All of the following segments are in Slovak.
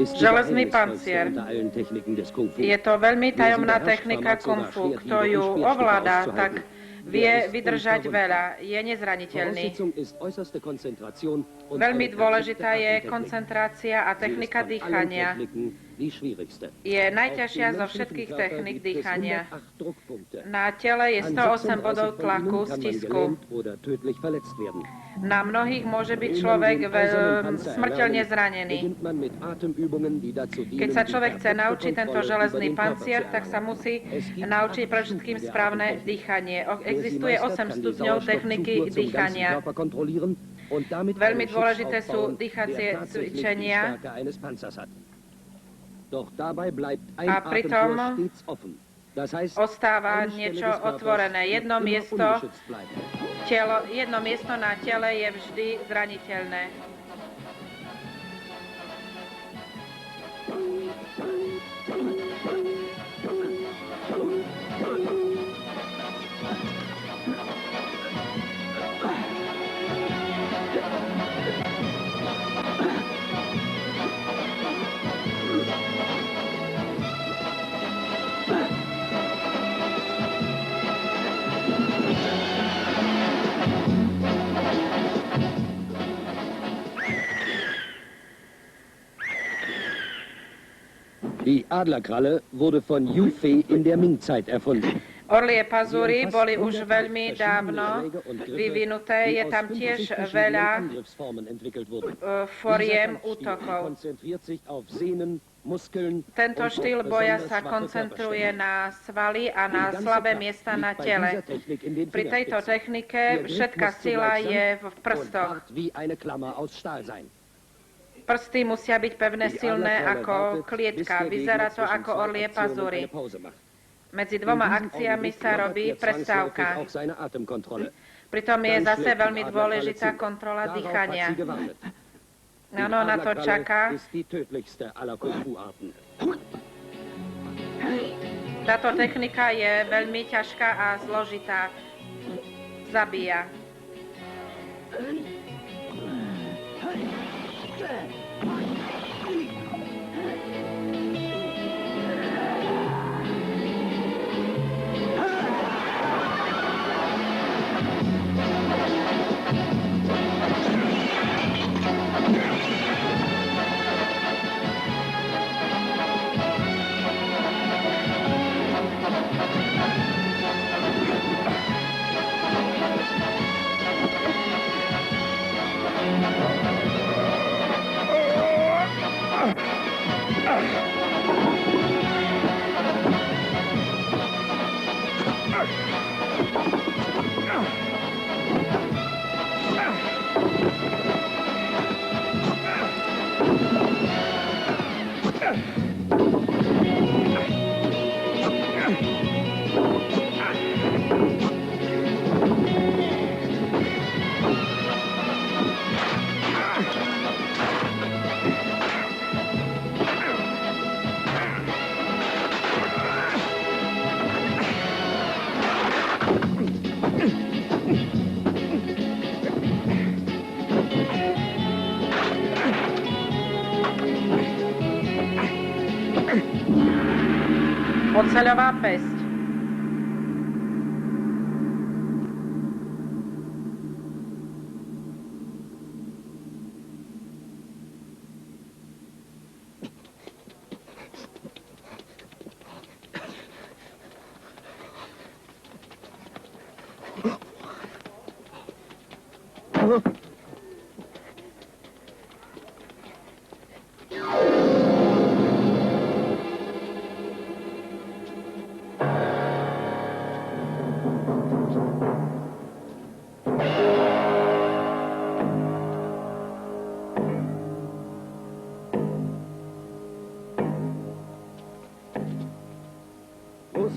Železný pancier. Je to veľmi tajomná technika kung fu. Kto ju ovláda, tak vie vydržať veľa. Je nezraniteľný. Veľmi dôležitá je koncentrácia a technika dýchania. Je najťažšia zo všetkých technik dýchania. Na tele je 108 bodov tlaku, stisku. Na mnohých môže byť človek smrteľne zranený. Keď sa človek chce naučiť tento železný pancier, tak sa musí naučiť pre všetkým správne dýchanie. Existuje 8 stupňov techniky dýchania. Veľmi dôležité sú dýchacie cvičenia. A pritom ostáva niečo otvorené. Jedno miesto na tele je vždy zraniteľné. Die Adlerkralle wurde von Yu Fei in der Ming-Zeit erfunden. Orlie pazúry boli už veľmi dávno vyvinuté. Je tam tiež veľa foriem útokov. Tento štýl boja sa koncentruje na svaly a na slabé miesta na tele. Pri tejto technike všetká sila je v prstoch. Prsty musia byť pevné, silné ako klietka. Vyzerá to ako orlie pazúry. Medzi dvoma akciami sa robí prestávka. Pritom je zase veľmi dôležitá kontrola dýchania. Áno, na to čaká. Táto technika je veľmi ťažká a zložitá. Zabíja. Oceľová päsť.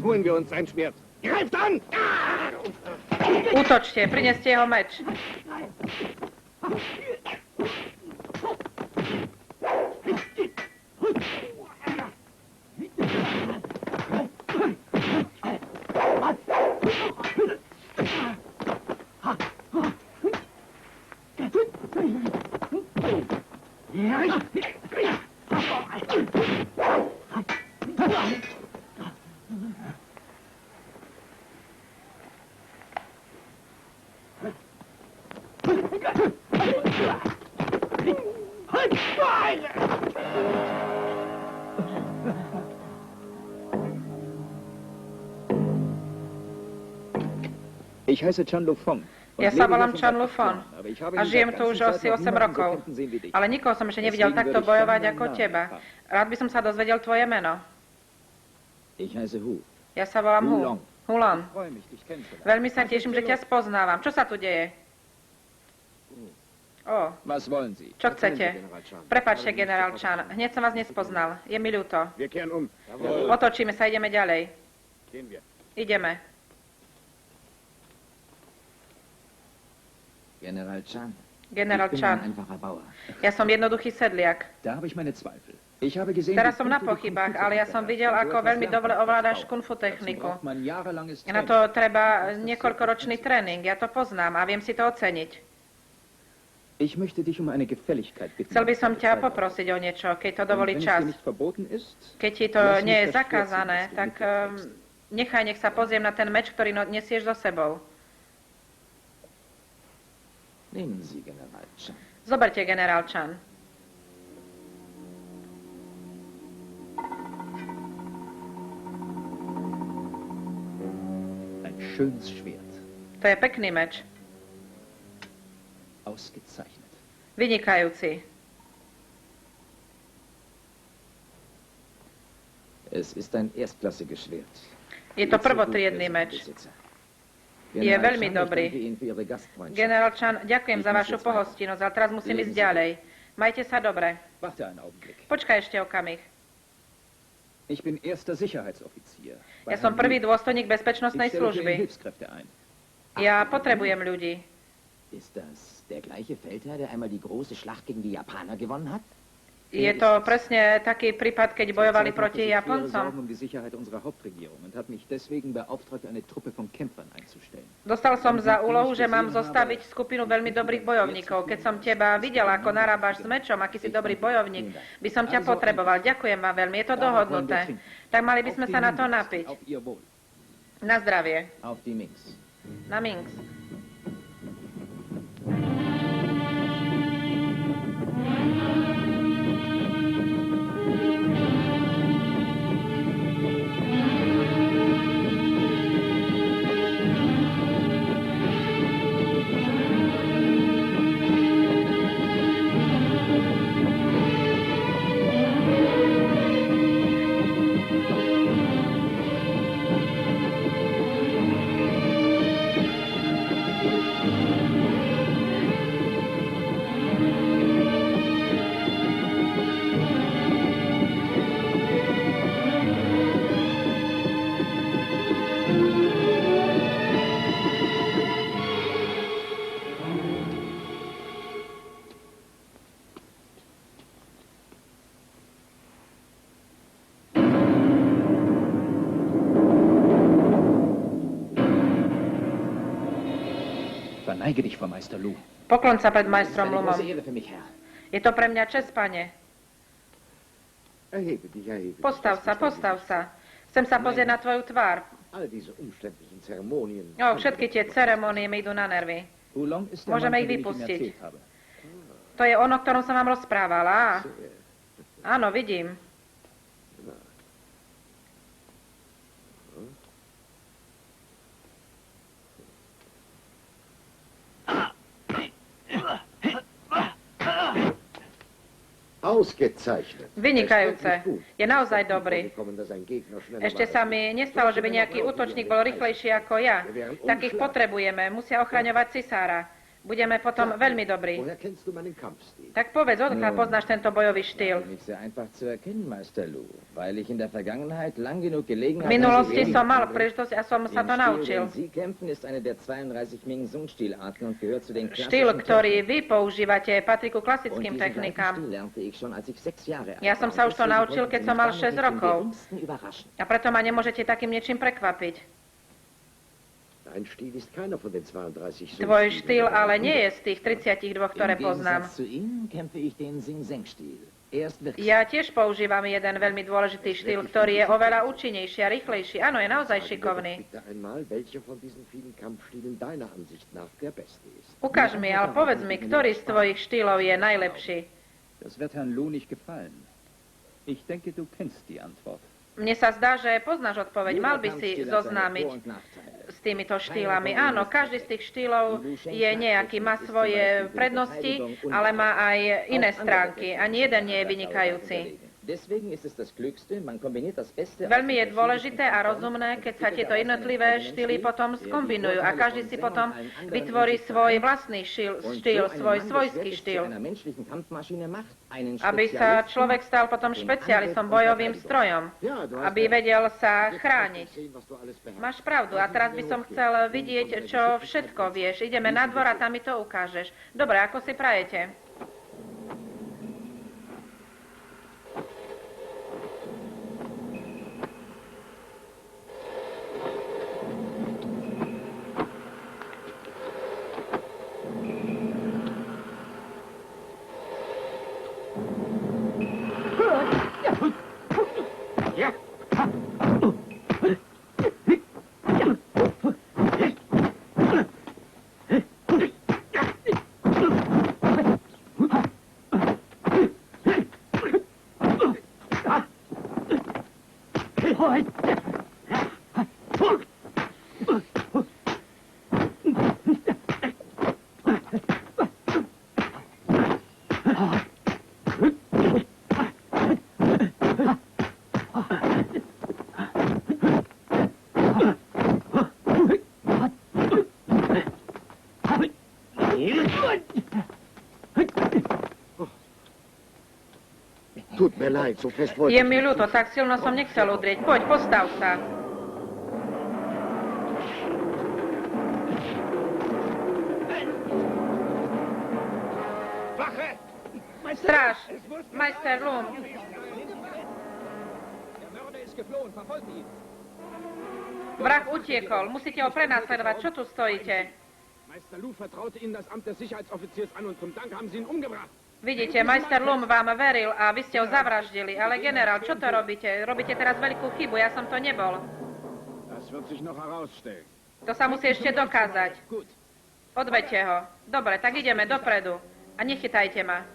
Holen wir uns sein Schwert. Greift an! Útočte, prineste jeho meč. Ich heiße Chan Lufeng. Ja sa volám Chan Lufeng a žijem tu už asi 8 rokov. Ale nikoho som ešte nevidel takto bojovať ako teba. Rád by som sa dozvedel tvoje meno. Ich heiße Hu. Ja sa volám Hu. Hulon. Freue mich, dich kennenzulernen. Veľmi sa teším, že ťa spoznávam. Čo sa tu deje? Ó, Was wollen Sie? čo chcete? Prepáčte, generál Chan, hneď som vás nespoznal. Je mi ľúto. Wir kehren Otočíme sa, ideme ďalej. Gehen wir. Ideme. General Chan. Generál Ich bin Chan, ein einfacher Bauer. ja som jednoduchý sedliak. Da habe ich meine Zweifel. Ich habe gesehen, Teraz wie som na gut du die pochybách, Kung Fu ale ja som beherrschst. videl, Wenn du ako etwas veľmi lernen dobre willst, ovládaš Bau. kung fu Dazu techniku. braucht man jahrelanges Na Training. to treba niekoľkoročný tréning, ja to poznám a viem si to oceniť. Ich möchte dich um eine Gefälligkeit bitten. Chcel by som Zeit ťa haben. poprosiť o niečo, keď to Und dovolí wenn es čas. dir nicht verboten ist, Keď ti to lass mich nie je das Schwert zakázané, ziehen, das du tak mitgeträgst. nech sa pozriem na ten meč, ktorý nesieš so sebou. Nehmen Sie, General Chan. Zoberte, generál Chan. Ein schönes Schwert. To je pekný meč. Ausgezeichnet. Vynikajúci. Es ist ein erstklassiges Schwert. Je to prvotriedny meč. Je veľmi dobrý. Generál Chan, ďakujem za vašu pohostinnosť, ale teraz musím ísť ďalej. Majte sa dobre. Warte einen Augenblick. Počkaj ešte okamih. Ich bin erster Sicherheitsoffizier. Ja som prvý dôstojník bezpečnostnej Ich stelle für ihn služby. Hilfskräfte ein. Ja potrebujem ľudí. Ist das der gleiche Feldherr, der einmal die große Schlacht gegen die Japaner gewonnen hat? Je to presne taký prípad, keď bojovali proti Sorgen Japoncom. um die Sicherheit unserer Hauptregierung und hat mich deswegen beauftragt, eine Truppe von Kämpfern einzustellen. Dostal som za úlohu, že mám zostaviť skupinu veľmi dobrých bojovníkov. Keď som teba videla, ako narábaš s mečom, aký si dobrý bojovník, by som ťa potreboval. Ďakujem vám veľmi, je to dohodnuté. Tak mali by sme sa na to napiť. Auf Ihr Wohl. Na zdravie. Auf die Minks. Na Minsk. Verneige dich vor Meister Lu. Poklon sa pred Das ist majstrom eine Lumom. große Ehre für mich, Herr. Je to pre mňa čest, pane. Erhebe dich, erhebe dich. Postav sa, postav sa. Chcem sa pozrieť na tvoju tvár. All diese umständlichen Zeremonien. Všetky tie ceremonie mi idú na nervy. Oolong ist der Môžeme Mann, ich von dem ich Ihnen vypustiť. erzählt habe. To je ono, o ktorom som vám rozprávala. Áno, vidím. Ausgezeichnet. Vynikajúce. Je naozaj dobrý. Vorgekommen, dass ein Gegner schneller Ešte war sa als mi nestalo, že by nejaký útočník bol rýchlejší ako ja. Takých potrebujeme. Musia ochraňovať cisára. Budeme potom veľmi dobrí. Woher kennst du meinen Kampfstil? Tak povedz, odkiaľ poznáš tento bojový štýl? Nicht sehr einfach zu erkennen, Meister Lu, weil ich in der Vergangenheit lang genug Gelegenheit V minulosti hatte, som mal príležitosť a som sa to Den Stil, naučil. den Sie kämpfen, ist eine der 32 Ming-Sung-Stilarten und gehört zu den Štýl, klassischen ktorý vy používate, patrí ku Und klasickým diesen technikám. Greifenstil lernte ich schon, als ich 6 Jahre alt Ja som war. sa už to Deswegen naučil, konnten keď Sie som mich mal damit 6 nicht im rokov. geringsten überraschen. A preto ma nemôžete takým niečím prekvapiť. Dein Stil ist keiner von den 32 Tvoj štýl ale nie je z tých 32, ktoré Im poznám. Gegensatz zu Ihnen kämpfe ich den Sing-Seng-Stil. Ja tiež používam jeden veľmi dôležitý štýl, ktorý je oveľa účinnejší a rýchlejší. Áno, je naozaj šikovný. Ukáž mi, ale povedz mi, ktorý z tvojich štýlov je najlepší. Das wird Herrn Loh nicht gefallen. Ich denke, du kennst die Antwort. Mne sa zdá, že poznáš odpoveď. Mal by si zoznámiť s týmito štýlami. Áno, každý z tých štýlov je nejaký, má svoje prednosti, ale má aj iné stránky. Ani jeden nie je vynikajúci. Veľmi je dôležité a rozumné, keď sa tieto jednotlivé štýly potom skombinujú a každý si potom vytvorí svoj vlastný štýl, svoj svojský štýl. Aby sa človek stal potom špecialistom, bojovým strojom, aby vedel sa chrániť. Máš pravdu a teraz by som chcel vidieť, čo všetko vieš. Ideme na dvor a tam mi to ukážeš. Dobre, ako si prajete? Je mi ľúto, tak silno som nechcel udrieť. Poď, postav sa. Stráž, majster Loh. Vrah utiekol, musíte ho prenásledovať. Čo tu stojíte? Meister Loh vertraute Ihnen das Amt des Sicherheitsoffiziers an und zum Dank haben Sie ihn umgebracht. Vidíte, majster Loh vám veril a vy ste ho zavraždili. Ale generál, čo to robíte? Robíte teraz veľkú chybu, ja som to nebol. To sa musí ešte dokázať. Odveďte ho. Dobre, tak ideme dopredu. A nechytajte ma.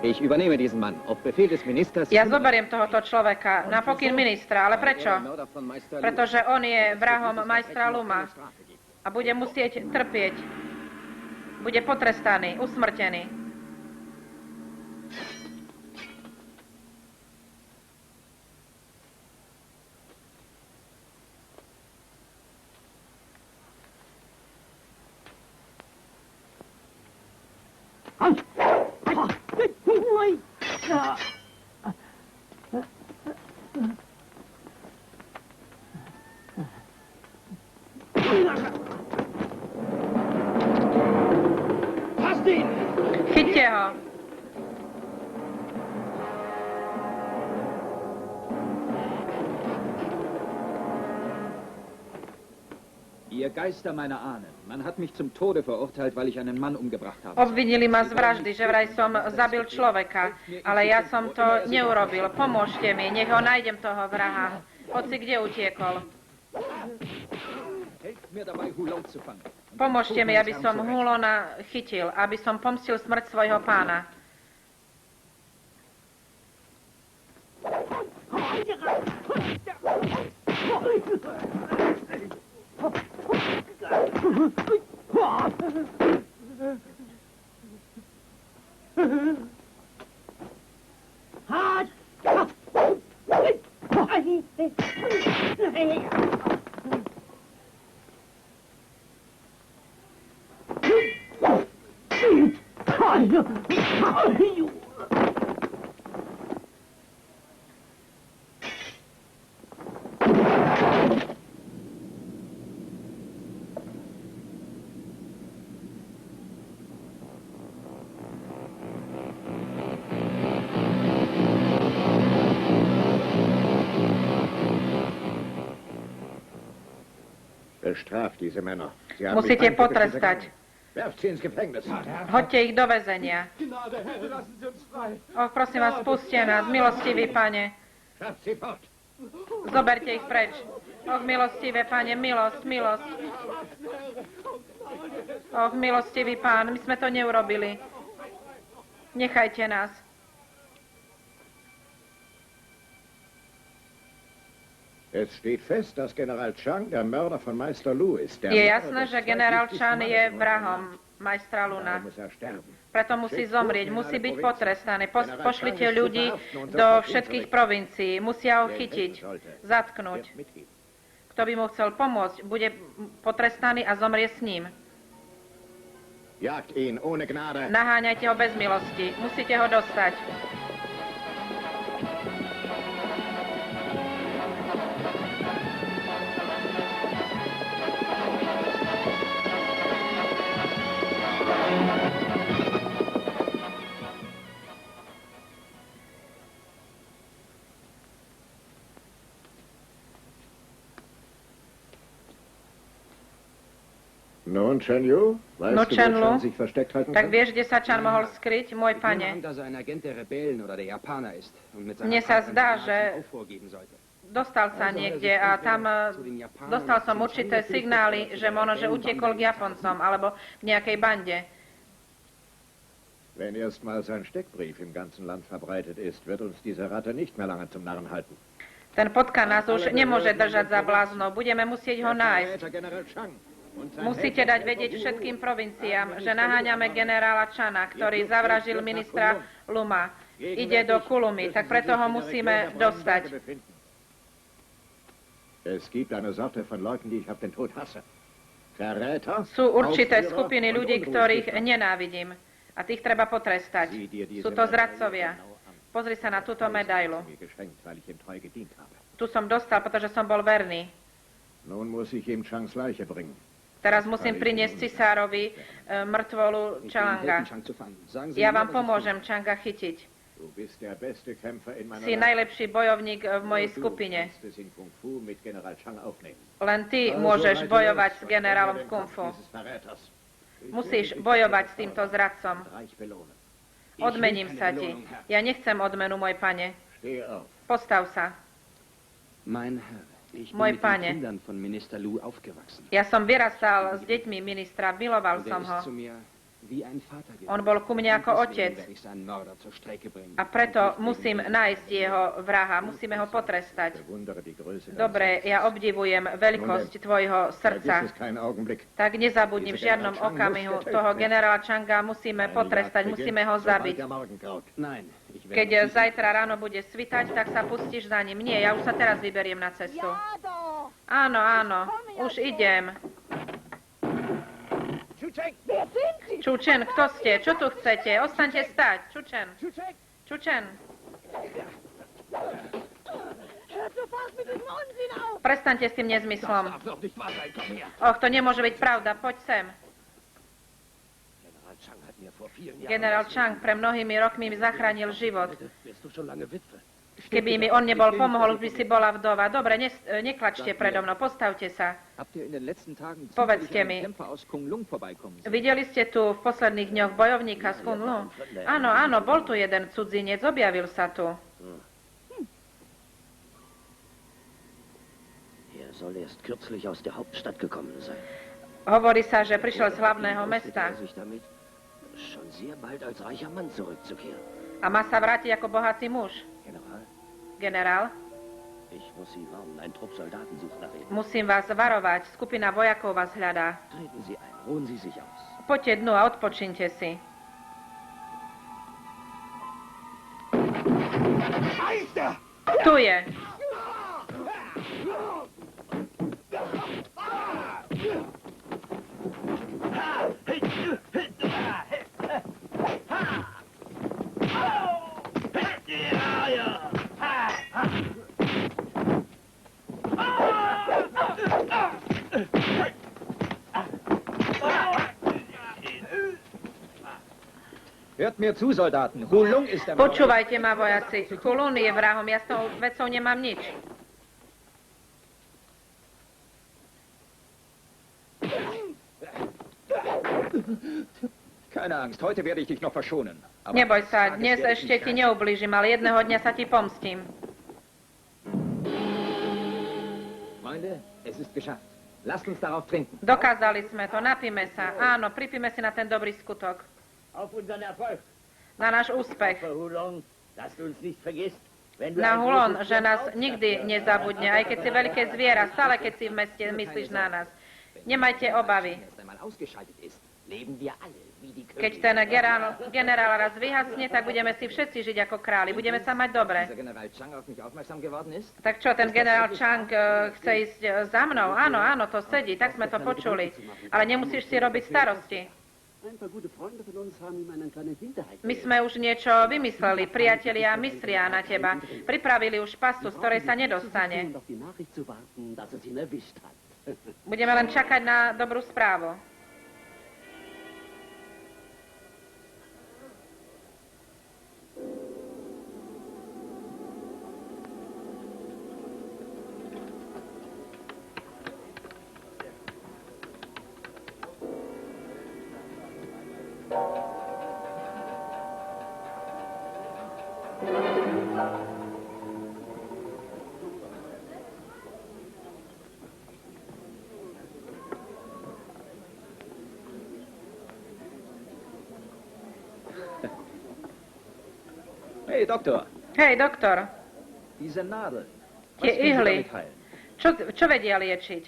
Ich übernehme diesen Mann auf Befehl des Ministers. Ja zoberiem tohoto človeka na pokyn ministra, ale prečo? Pretože on je vrahom majstra Loha a bude musieť trpieť. Bude potrestaný, usmrtený. Chyťte ho. Ihr Geister meiner Ahnen. Man hat mich zum Tode verurteilt, weil ich einen Mann umgebracht habe. Obvinili ma z vraždy, že vraj som zabil človeka, ale ja som to neurobil. Pomôžte mi, nech ho nájdem toho vraha. Hoci kde utiekol. Pomôžte mi, aby som Hulona chytil, aby som pomstil smrť svojho pána. Bestraft diese Männer. Sie haben Musíte mich feindlich potrestať. begangen. Werft sie ins Gefängnis. Hoďte ich do väzenia. Prosím vás, puste nás, milostivý pane. Schafft sie fort. Zoberte ich preč. Milostivé pane, milosť, milosť. Milostivý pán, my sme to neurobili. Nechajte nás. Es steht fest, dass General Chang der Mörder von Meister Lu ist. Je jasné, že generál Chan je vrahom majstra Luna. Muss er sterben. Preto musí zomrieť, musí byť potrestaný. Pošlite ľudí do všetkých provincií. Musia ho chytiť, zatknúť. Kto by mu chcel pomôcť, bude potrestaný a zomrie s ním. Jagt ihn ohne Gnade. Naháňajte ho bez milosti. Musíte ho dostať. Nun, Chen Yu, weißt No, du, Chen wo Lu, Chan sich versteckt halten tak kann? vieš, kde sa Chan mohol skryť? Môj pane. Pane. Dass er ein Agent der Rebellen oder der Japaner ist und mit seiner Mne sa Tat zdá, einen že Nazi vorgeben sollte. dostal sa niekde a tam dostal som určité signály, že možno, že utiekol k Japoncom alebo v nejakej bande. Wenn erstmal sein Steckbrief im ganzen Land verbreitet ist, wird uns diese Ratte nicht mehr lange zum Narren halten. Ten potka nás už nemôže držať za blázno. Budeme musieť ho nájsť. General Chang und sein Musíte dať vedieť všetkým provinciám, že naháňame generála Chana, ktorý zavražil ministra Luma. Ide do Kulumy, tak preto ho musíme dostať. Es gibt eine Sorte von Leuten, die ich auf den Tod hasse. Verräter, Sú určité skupiny ľudí, ktorých nenávidím. A tých treba potrestať. Sú to zradcovia. Pozri sa na túto medailu. mir geschenkt, weil ich ihm treu gedient habe. Tu som dostal, pretože som bol verný. Nun muss ich ihm Changs Leiche bringen. Teraz musím priniesť cisárovi mŕtvolu Changa. Ja vám pomôžem Changa chytiť. Du bist der beste Kämpfer in meiner Si najlepší bojovník v mojej Du skupine. kannst es in Kung Fu mit General Chang aufnehmen. Len ty môžeš bojovať s generálom v Kung Fu. Dieses Verräters. Musíš bojovať s týmto zradcom. Reich belohnen. Odmením sa ti. Ja nechcem odmenu, môj pane. Steh auf. Postav sa. Mein Herr, ich bin Môj mit pane. den Kindern von Minister Lu aufgewachsen. Ja som vyrastal s deťmi ministra, miloval Und som er ho. ist zu mir wie ein Vater gewesen. On bol ku mne ako Und otec. deswegen werde ich seinen Mörder zur Strecke bringen. A preto musím nájsť jeho vraha, musíme ho potrestať. Bewundere die Größe deines Dobre, ja obdivujem veľkosť tvojho srdca. Vergiss es keinen Augenblick. Tak nezabudni v žiadnom okamihu toho generála Changa, musíme potrestať, musíme ho zabiť. Der Morgengraut. Nein, ich werde Keď zajtra ráno bude svitať, tak sa pustíš za ním. Nie, ja už sa teraz vyberiem na cestu. Áno, áno, už idem. Čučen, kto ste? Čo tu chcete? Ostaňte stať. Čučen. Čučen. Prestaňte s tým nezmyslom. Och, to nemôže byť pravda. Poď sem. Generál Chang pre mnohými rokmi mi zachránil život. Keby mi on nebol pomohol, už by si bola vdova. Dobre, neklačte predo mnou, postavte sa. Habt ihr in den letzten Tagen Povedzte zufällig mi. einen Kämpfer aus Kung Lung vorbeikommen sehen? Videli ste tu v posledných dňoch bojovníka z Kunlu? Áno, áno, bol tu jeden cudzinec, objavil sa tu. Er soll erst kürzlich aus der Hauptstadt gekommen sein. Hovorí sa, že prišiel z hlavného mesta Sich damit, schon sehr bald als reicher Mann zurückzukehren. a má sa vrátiť ako bohatý muž. General, Generál, ich muss Sie warnen, ein Trupp Soldaten sucht nach Ihnen. musím vás varovať, skupina vojakov vás hľadá. Treten Sie ein, ruhen Sie sich aus. Poďte dnu a odpočinte si. Tu je. Hört mir zu, Soldaten. Hulung ist der Mörder. Počúvajte ma, vojaci. Chulun je vrahom, ja s tou vecou nemám nič. Keine Angst, heute werde ich dich noch verschonen. Aber Neboj eines sa, Tages dnes werde ich ešte dich ti rächen. neublížim, ale jedného dňa sa ti pomstím. Freunde, es ist geschafft. Lasst uns darauf trinken. Dokázali sme to, napíme sa. Áno, pripíme si na ten dobrý skutok. Auf unseren Erfolg. Na náš úspech. Hulon, dass du uns nicht vergisst. Wenn du Na ein Hulon, großes že nás Schiff nikdy aufschnappst, nezabudne, aj keď si veľké zviera, stále keď si v meste, myslíš na nás. Nemajte obavy. Erst einmal ausgeschaltet ist, leben wir alle wie die Keď Könige. ten generál raz vyhasne, tak budeme si všetci žiť ako králi. Budeme sa mať dobre. Dieser General Chang auf mich aufmerksam geworden ist? Tak čo, ten generál Chang chce ísť za mnou? Áno, áno, to sedí, tak sme to počuli. Ale nemusíš si robiť starosti. Ein paar gute Freunde von uns haben ihm einen kleinen Hinterhalt. My sme už niečo vymysleli, priatelia myslia na teba. Pripravili už pastu, z ktorej sa nedostane. Und auf die Nachricht zu warten, dass es ihn erwischt hat. Budeme len čakať na dobrú správu. Hey, Doktor, Hej, doktor, diese Nadel. tie Was will sie ihly, damit heilen? čo vedia liečiť?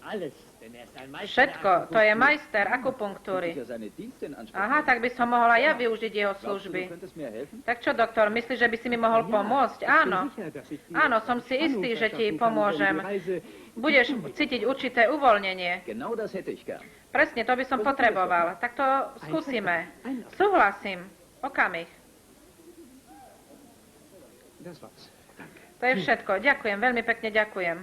Alles, denn er ist ein Meister. Všetko, to je majster akupunktúry. Ja seine Dienste in Anspruch Aha, nehmen. tak by som mohla ja využiť jeho Glaubst du, služby. du könntest mir helfen? Tak čo, doktor, myslíš, že by si mi mohol pomôcť? Áno. Áno, som si istý, že ti pomôžem. Budeš cítiť určité uvoľnenie. Genau das hätte ich gern. Presne, to by som potreboval. Tak to skúsime. Súhlasím. Okamih. Das war's. Danke. To je všetko. Ďakujem, veľmi pekne ďakujem.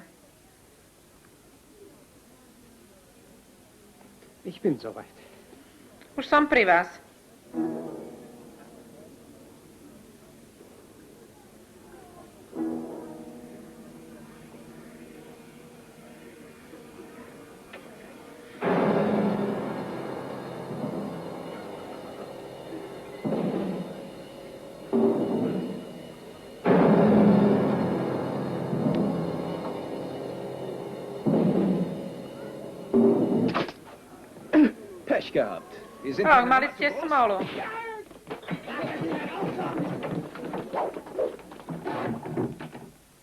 Ich bin soweit. Už som pri vás. Pech gehabt. Wir sind Och, mali ste smolu.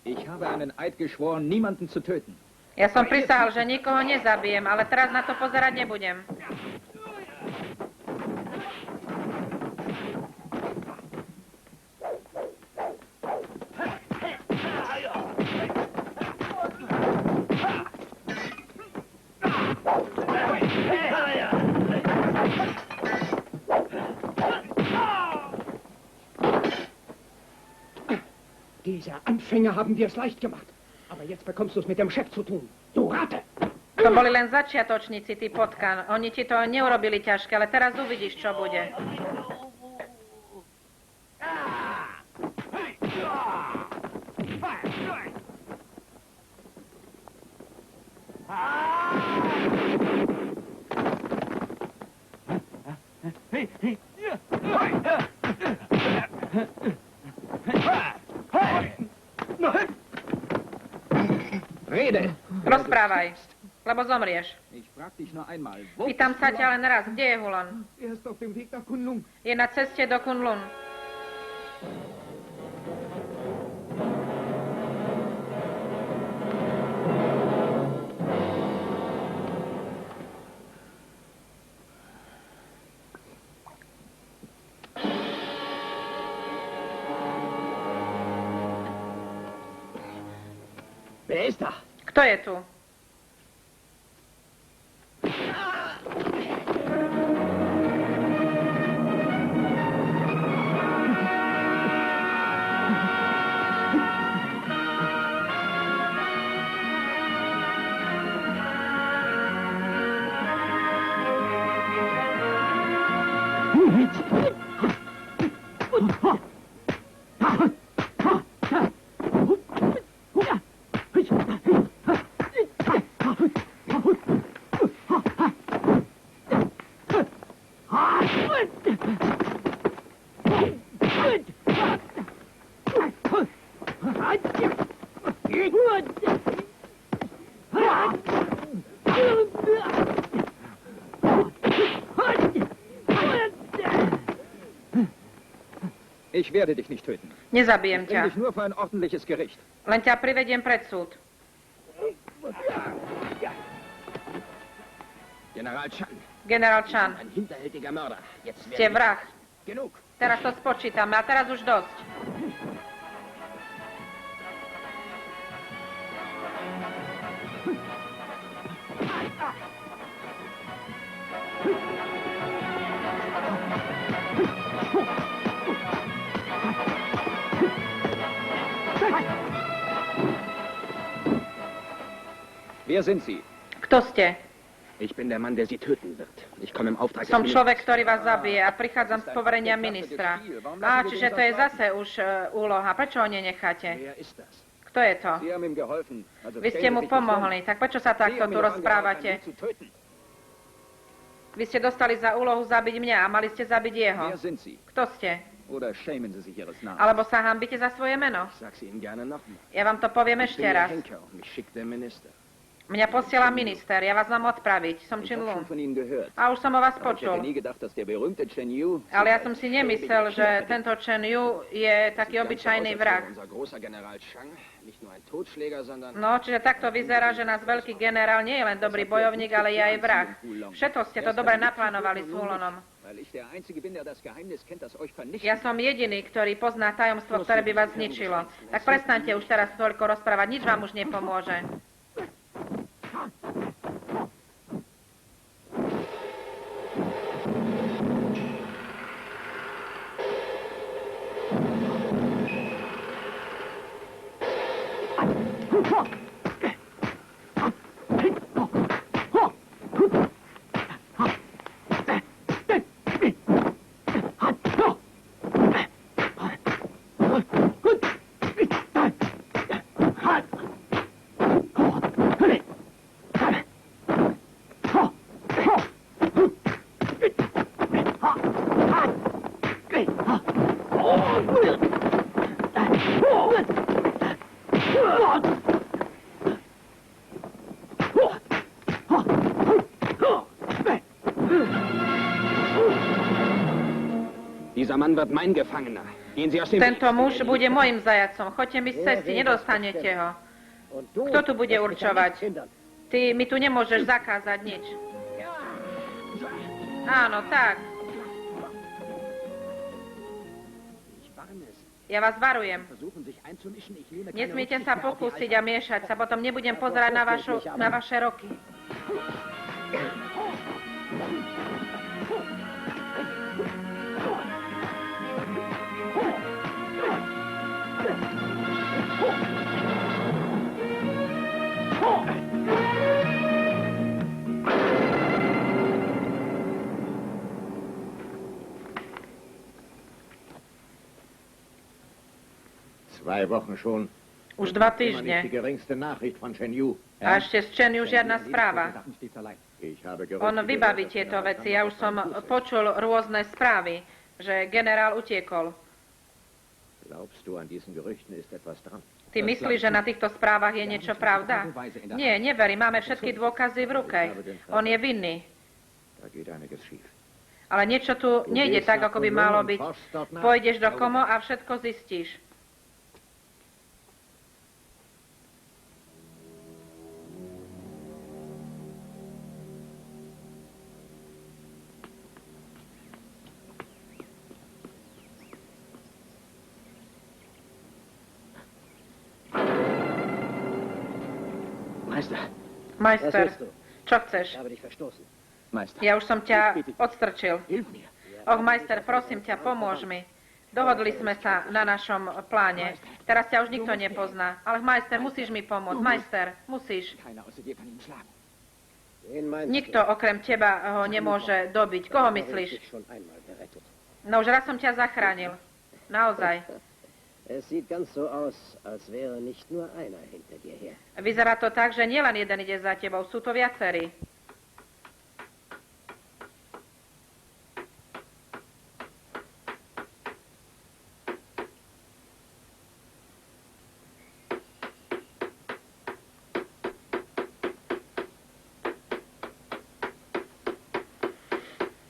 Ich habe einen Eid geschworen, niemanden zu töten. Ja som prisahal, že nikoho nezabijem, ale teraz na to pozerať nebudem. Diese Anfänger haben dir es leicht gemacht. Aber jetzt bekommst du es mit dem Chef zu tun. Du Ratte! To boli len začiatočníci, ty potkan. Oni ti to neurobili ťažké, ale teraz uvidíš, čo bude. Rede! Rozprávaj, lebo zomrieš. Ich frag dich nur einmal. Wo Pýtam bist sa du ťa len raz, kde je Hulon? Er ist auf dem Weg nach Kunlun. Je na ceste do Kunlun. Wer ist da? Kto je tu? Ich werde dich nicht töten. Nezabijem Ich bring ťa. dich nur vor ein ordentliches Gericht. Len ťa privediem pred súd. General Chan, Generál Chan, ein hinterhältiger Mörder. Jetzt ste werde vrah. genug. Teraz to spočítame a teraz už dosť. Wer sind Sie? Kto ste? Ich bin der Mann, der Sie töten wird. Ich komme im Auftrag des Som Ministers. človek, ktorý vás zabije a prichádzam z poverenia ministra. Á, čiže to je zase už úloha. Prečo ho nenecháte? Wer ist das? Kto je to? Sie haben ihm geholfen. Also Vy ste stellen mu Sie sich nicht pomohli, tak prečo sa dumm. Sie takto haben tu ihn doch rozprávate? angehört, ihn zu töten. Vy ste dostali za úlohu zabiť mňa a mali ste zabiť jeho. Wer sind Sie? Kto ste? Oder schämen Sie sich Ihres Namens? Alebo sa hanbíte za svoje meno? Ich sag's Ihnen gerne nochmal. Ja vám to poviem Ich ešte bin der raz. Henker und mich schickt der Minister. Mňa posiela minister, ja vás mám odpraviť. Som Ich habe Chin schon Lung. von Ihnen gehört. A už som o vás Aber ich hätte počul. nie gedacht, dass der berühmte Chen Yu... Ale ja som si nemyslel, že tento Chen Yu je taký obyčajný vrah. Unser großer General Chang, nicht nur ein Totschläger, sondern... No, čiže takto vyzerá, že náš veľký generál nie je len dobrý bojovník, ale je aj vrah. Všetko ste to dobre naplánovali s Hulonom. Weil ich der Einzige bin, der das Geheimnis kennt, das euch vernichtet. Ja som jediný, ktorý pozná tajomstvo, ktoré by vás zničilo. Tak prestaňte už teraz toľko rozprávať, nič vám už nepomôže. Dieser Mann wird mein Gefangener. Gehen Sie aus dem Tento muž bude môjim zajacom. Choďte mi z cesty, nedostanete ho. Kto tu bude určovať? Ty mi tu nemôžeš zakázať nič. Áno, tak. Ja vás varujem. versuchen, sich einzumischen. Ich nehme keine Nesmiete Rücksicht sa mehr auf die pokúsiť a miešať sa, potom nebudem pozerať na vaše roky. Zwei Wochen schon. Už 2 Immer nicht die týždne. geringste Nachricht von Chen Yu. A ešte z Chen Yu žiadna správa. Ich habe On Gerüchte vybaví gehört, dass tieto General veci. Chan Ja auf už som seinem Fuß ist. počul rôzne správy, že generál utiekol. Glaubst du, an diesen Gerüchten ist etwas dran? Ty myslíš, že na týchto správach je niečo pravda? Nie, neverím. Máme všetky dôkazy v ruke. On je vinný. Da geht einiges schief. Ale niečo tu nejde tak, ako by malo byť. Pôjdeš do Komo a všetko zistíš. Meister, Majster, čo chceš? habe dich verstoßen. Meister, Ja už som ťa odstrčil. hilf mir. Och, majster, prosím ťa, pomôž mi. Dohodli sme sa na našom pláne. Teraz ťa už nikto nepozná. Ale majster, musíš mi pomôcť. Majster, musíš. Keiner außer dir kann ihn schlagen. Wen meinst Nikto okrem teba ho nemôže dobiť. Koho myslíš? dich schon einmal gerettet? No už raz som ťa zachránil. Naozaj. Es sieht ganz so aus, als wäre nicht nur einer hinter dir her. Vyzerá to tak, že nielen jeden ide za tebou, sú to viacerí.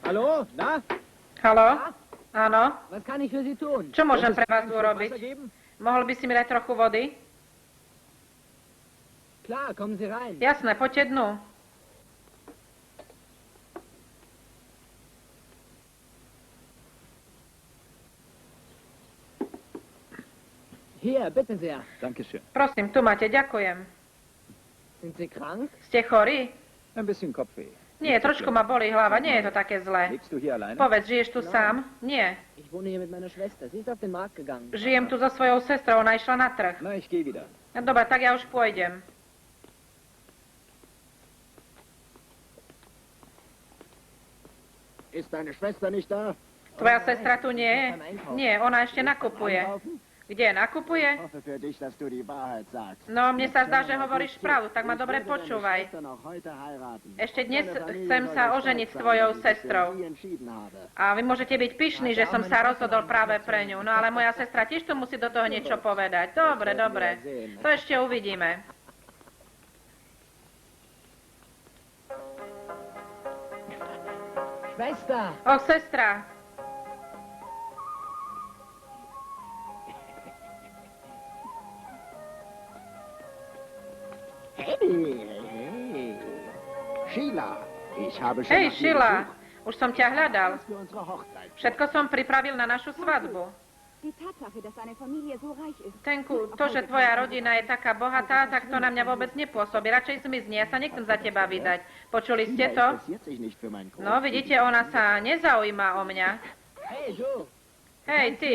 Hallo? Na? Haló? Áno. Was kann ich für Sie tun? Čo môžem pre vás urobiť? Mohol by si mi dať trochu vody? Klar, kommen Sie rein. Jasné, poďte dnu. Hier, bitte sehr. Dankeschön. Prosím, tu máte, ďakujem. Sind Sie krank? Ste chorí? Ein bisschen Kopfweh. Nie, trošku ma bolí hlava, nie je to také zlé. Lebst du hier alleine? Povedz, žiješ tu sám? Nie. Ich wohne hier mit meiner Schwester. Sie ist auf den Markt gegangen. Žijem tu so svojou sestrou, ona išla na trh. Na, ich gehe wieder. No dobre, tak ja už pôjdem. Ist deine Schwester nicht da? Tvoja sestra tu nie je? Nie, ona ešte nakupuje. Kde nakupuje? Ich hoffe für dich, dass du die Wahrheit sagst. No, mne sa zdá, že hovoríš pravdu, tak ma dobre počúvaj. Noch heute heiraten. Ešte dnes chcem sa oženiť s tvojou sestrou. A vy môžete byť pyšní, že som sa rozhodol práve pre ňu. No ale moja sestra tiež tu musí do toho niečo povedať. Dobre, dobre. To ešte uvidíme. Schwester! O, sestra. Hey. Sheila, ich habe schon Hej, nach dir Sheila. gesucht Už som ťa hľadal. für unsere Hochzeit. Všetko som pripravil na našu svadbu. Die Tatsache, dass deine Familie so reich ist. Tenku, to, že tvoja rodina je taká bohatá, tak to na mňa vôbec nepôsobí. Radšej zmizni, ja sa nechcem za teba vydať. Počuli ste to? Interessiert sich nicht für mein No, vidíte, ona sa nezaujíma o mňa. Hey, du! Hej, ty,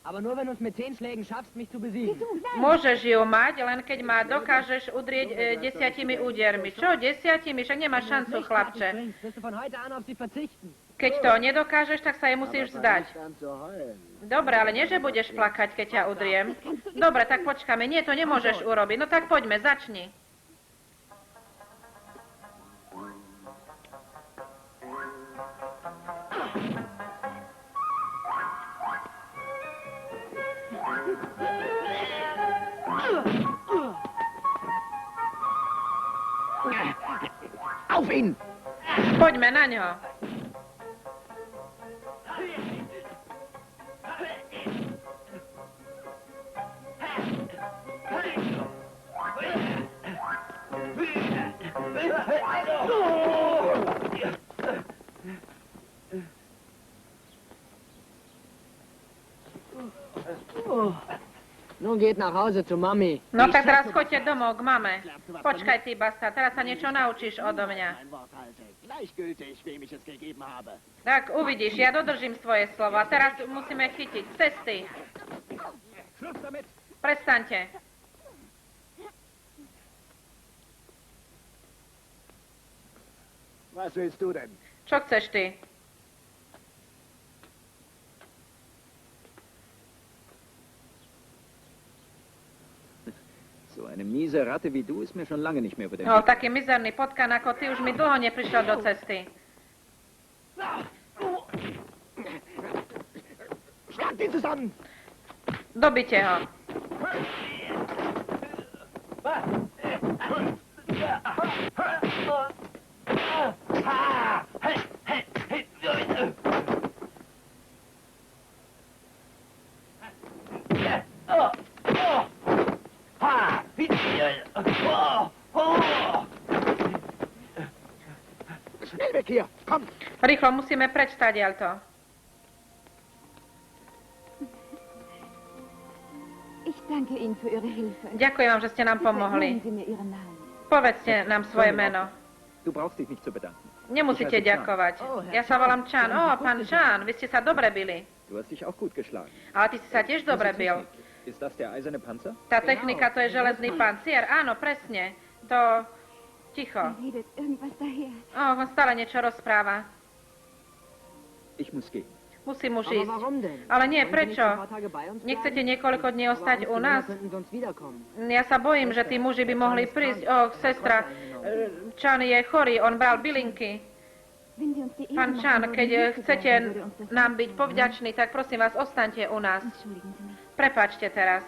Aber nur wenn du es mit 10 Schlägen schaffst, mich zu besiegen. môžeš ju mať, len keď ma dokážeš udrieť 10 údermi. Čo, 10? Však nemáš šancu, chlapče. Wirst du von heute an auf sie verzichten. Keď to nedokážeš, tak sa jej musíš vzdať. Dann zu heulen. Dobre, ale nie, že budeš plakať, keď ťa udriem. Dobre, tak počkáme. Nie, to nemôžeš urobiť. No tak poďme, začni. Auf ihn! Poďme na ňo. Nun geht nach Hause zu Mami. No tak teraz choďte domov k mame. Počkaj, ty basta, teraz sa niečo naučíš odo mňa. Ein Wort halte. Gleichgültig, wem ich es gegeben habe. Tak uvidíš, ja dodržím svoje slovo. A teraz musíme chytiť z cesty. Schluss damit! Prestaňte. Was willst du denn? Čo chceš ty? So eine miese Ratte wie du ist mir schon lange nicht mehr über den No, Weg. taký mizerný potkan ako ty už mi dlho neprišiel do cesty. Schlag ihn zusammen! Dobite ho. Schnell weg hier! Komm! Rýchlo, musíme preč stadiaľto. Ich danke Ihnen für Ihre Hilfe. Ďakujem vám, že ste nám Bitte pomohli. nennen Sie mir Ihren Namen. Povedzte nám svoje meno. Du brauchst dich nicht zu bedanken. Nemusíte ďakovať. Ja sa volám Chan. Ó, pán Chan, vy ste sa dobre bili. Du hast dich auch gut geschlagen. Ale ty si sa tiež dobre bil. Ist das der eiserne Panzer? Tá technika, to je železný pancier. Áno, presne. To... Ticho. Er redet irgendwas daher. Ó, on stále niečo rozpráva. Ich muss gehen. Musím už Aber ísť. warum denn? Ale nie, Wollen Sie nicht prečo? ein paar Tage bei uns Nechcete bleiben? niekoľko dní ostať u Die nás? Männer könnten sonst wiederkommen. Ja sa bojím, že tí muži by mohli prísť. Ó, sestra, Chan je chorý, on bral bylinky. Wenn Sie uns die Ehre Pán machen Chan, würden, keď Hilfe chcete werden, würde uns das nám sehr byť freuen. povďační, tak prosím vás, ostaňte u nás. Entschuldigen Sie mich. Prepáčte teraz.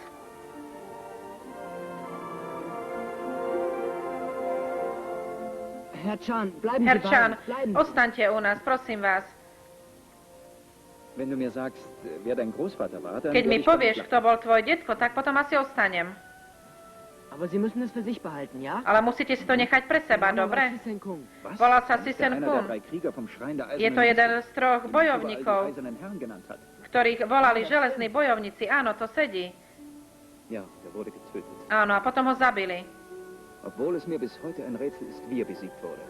Herr Chan, bleiben Herr Sie bei Chan, uns. Bleiben Sie. ostaňte u nás, prosím vás. Wenn du mir sagst, wer dein Großvater war, dann Keď werde mi ich damit povieš, lachen. kto bol tvoj detko, tak potom asi ostanem. Aber Sie müssen es für sich behalten, ja? Ale musíte si to nechať pre seba, dobre? Was? Volal sa Ist der Sisen einer der Kun. 3 Krieger vom Schrein der Je Eisernen to jeden Liste, z troch den überall die bojovníkov, Eisernen Herren genannt hat? ktorých volali železní bojovníci. Áno, to sedí. Ja, der wurde getötet. Áno, a potom ho zabili. Obwohl es mir bis heute ein Rätsel ist, wie er besiegt wurde.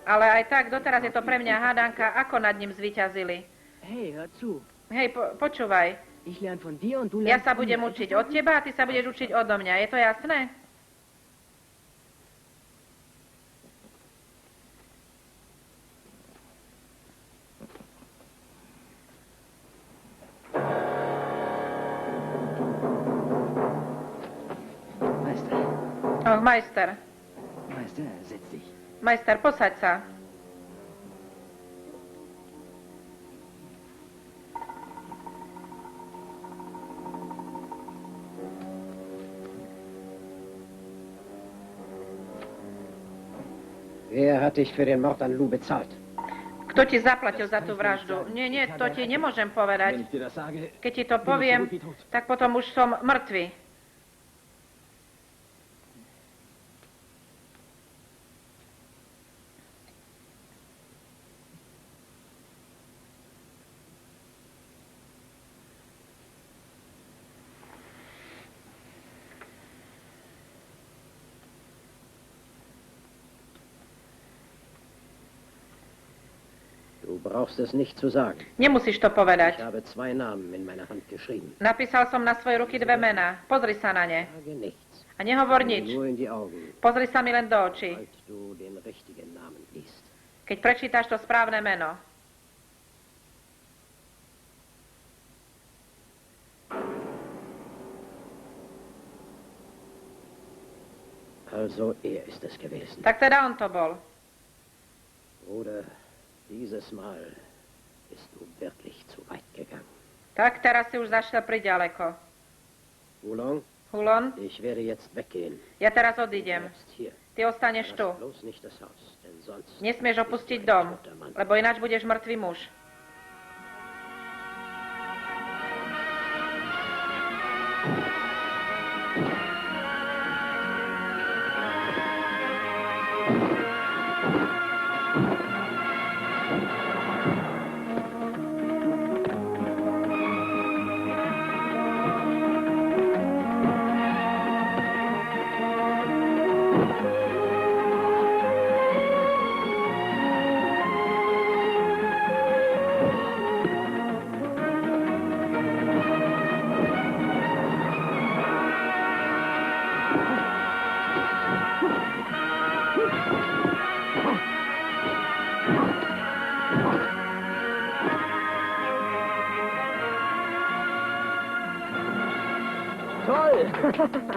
Ale aj tak, doteraz je to pre mňa hádanka, ako nad ním zvíťazili. Hey, hör zu. Hej, počúvaj. Ich lerne von dir und du Ja lernst sa von budem mir. učiť od teba a ty sa budeš učiť odo mňa. Je to jasné? Meister, Majster. Meister, setz dich. Majster, posaď sa. Wer hat dich für den Mord an Lou bezahlt? Kto ti zaplatil za tú vraždu? Nie, to ti nemôžem povedať. Wenn ich dir das sage, Keď ti to poviem, tak potom už som mŕtvy. Du brauchst es nicht zu sagen. Nemusíš to Ich povedať. habe 2 Namen in meiner Hand geschrieben. Napísal som na svoje ruky 2 mená. Pozri sa na ne. Sage nichts. A nehovor nič. Nur in die Augen, Pozri sa mi len do očí. falls du den richtigen Namen liest. Keď prečítaš to správne meno. Also, er ist es gewesen. Tak teda on to bol. Bruder, dieses Mal bist du wirklich zu weit gegangen. Tak teraz si už zašiel priďaleko. Oolong, Hulon, ich werde jetzt weggehen. ja teraz Du odídem. bleibst hier. Ty ostaneš tu. Verlass bloß nicht das Haus, denn sonst Nesmieš bist opustiť du ein dom, toter Mann. lebo ináč budeš mŕtvý muž.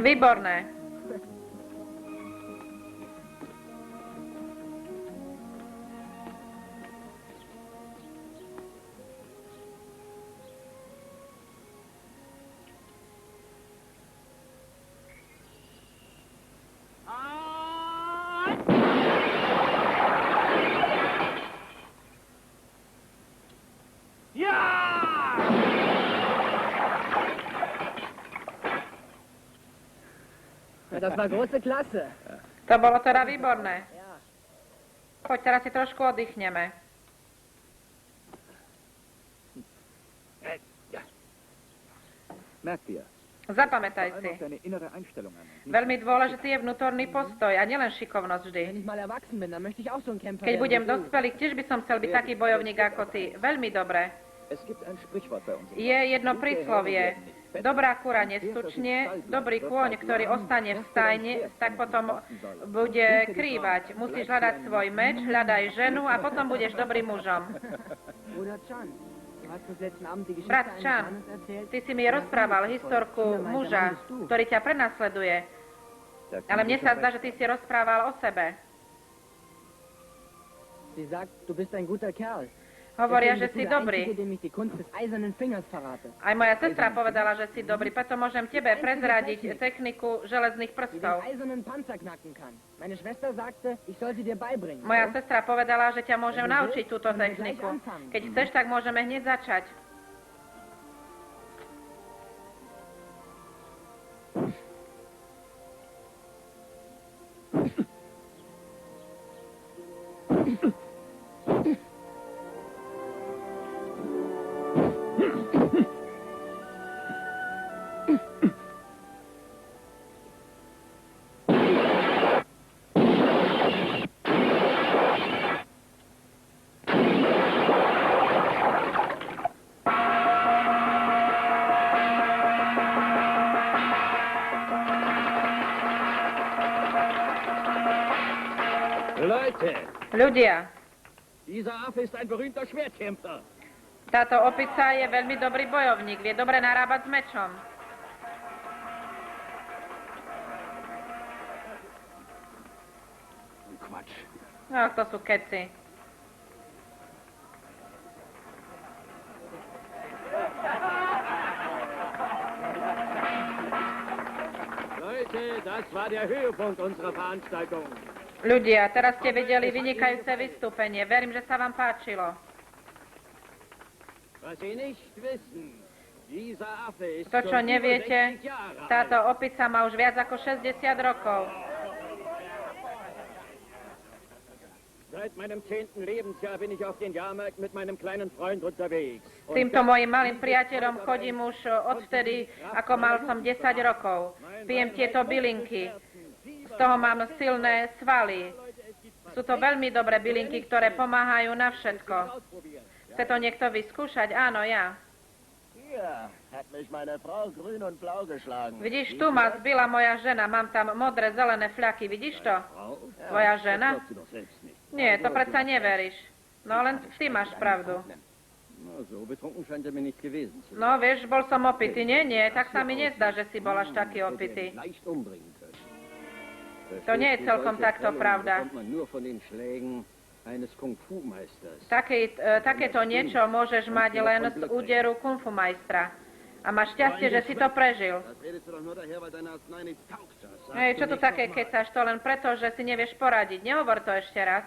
Výborné. Das war große Klasse. To bolo teda výborné. Poď, teraz si trošku oddychneme. merk dir, Zapamätaj vor allem si. auf deine innere Einstellung an. Veľmi dôležitý je vnútorný postoj a nielen šikovnosť vždy. Wenn ich mal erwachsen bin, dann möchte ich auch so ein Kämpfer Keď werden budem wie du. dospelý, tiež by som chcel byť taký bojovník ako ty. Veľmi dobre. Es gibt ein Sprichwort bei uns. Je jedno príslovie. Dobrá kura nestučne, dobrý kôň, ktorý ostane v stajni, tak potom bude krývať. Musíš hľadať svoj meč, hľadaj ženu a potom budeš dobrým mužom. Bruder Chan, du hast uns letzten Abend die Geschichte Brat eines Chan, Mannes erzählt. ty si mi rozprával historku muža, ktorý ťa prenasleduje. Ale mne sa zdá, že ty si rozprával o sebe. Sie sagt, du bist ein guter Kerl. Hovoria, Deswegen že bist du si der dobrý. Einzige, dem ich die Kunst des eisernen Fingers verrate. Aj moja sestra povedala, že si dobrý, preto môžem tebe prezradiť techniku železných Die den prstov. eisernen Panzer knacken kann. Meine Schwester sagte, ich soll sie dir beibringen. Moja sestra povedala, že ťa môžem naučiť túto techniku. Keď chceš, tak môžeme hneď začať. Leute, Ľudia, dieser Affe ist ein berühmter Schwertkämpfer. táto opica je veľmi dobrý bojovník, vie dobre narábať s mečom. Quatsch. No, to sú keci. Leute, das war der Höhepunkt unserer Veranstaltung. Ľudia, teraz ste videli vynikajúce vystúpenie. Verím, že sa vám páčilo. Was Sie nicht wissen, dieser Affe ist To, čo schon über neviete, 60 Jahre alt. táto opica má už viac ako 60 rokov. Seit meinem 10. Lebensjahr bin ich auf den Jahrmärkten mit meinem kleinen Freund unterwegs. S týmto mojim malým priateľom chodím už odvtedy, ako mal som 10 rokov. Pijem tieto bylinky. Z toho mám silné svaly. Sú to veľmi dobré bylinky, ktoré pomáhajú na všetko. Chce to niekto vyskúšať? Áno, ja. Hier hat mich meine Frau grün und blau geschlagen. Vidíš, tu ma zbila moja žena. Mám tam modré, zelené fľaky. Vidíš to? Tvoja žena? Nie, to predsa neveríš. No len ty máš pravdu. Na, so betrunken scheint er mir nicht gewesen zu sein. No, vieš, bol som opitý. Nie, tak sa mi nezdá, že si bol až taký opitý. Leicht umbringen können. To nie je celkom takto pravda. Bekommt man nur von den Schlägen eines Kung-Fu-Meisters. Takéto niečo môžeš mať len z úderu kung fu majstra. A máš šťastie, že si to prežil. Das redest du doch nur daher, weil deine Arznei nichts taugt. Das sagst Hej, du čo tu nicht také nochmal. kecaš? To len preto, že si nevieš poradiť. Nehovor to ešte raz.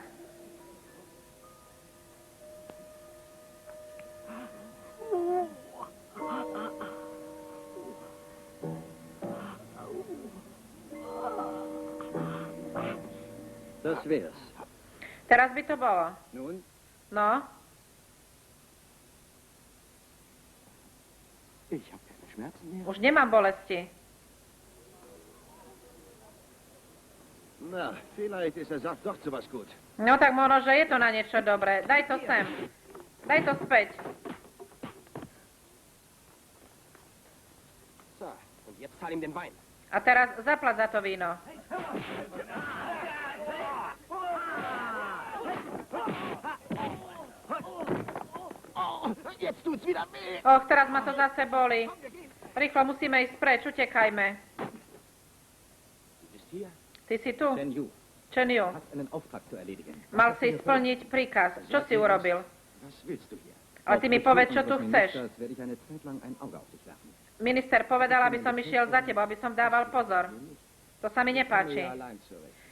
Das wär's. Teraz by to bolo. Nun, No, ich habe keine Schmerzen mehr. už nemám bolesti. Na, vielleicht ist der Saft doch zu was gut. No tak možno, že je to na niečo dobré. Daj to sem. Daj to späť. So, und jetzt zahl ihm den Wein. A teraz zaplať za to víno. Jetzt tut's wieder weh. Och, teraz ma to zase boli. Rýchlo musíme ísť preč, utekajme. Bist hier? Ty si tu? Chen Yu, Chen Yu. hast einen Auftrag zu erledigen. Mal si splniť príkaz. Čo si urobil? Was willst du hier? Ale ty mi povedz, čo tu chceš. Das werde ich eine Zeit lang ein Auge auf dich werfen. Minister povedal, aby som išiel za tebou, aby som dával pozor. To sa mi nepáči.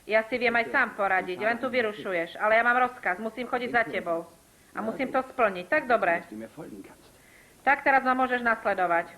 Ja si viem aj sám poradiť, len tu vyrušuješ. Ale ja mám rozkaz, musím chodiť za tebou. A musím to splniť. Tak dobre. Du mir folgen kannst. Tak teraz ma môžeš nasledovať.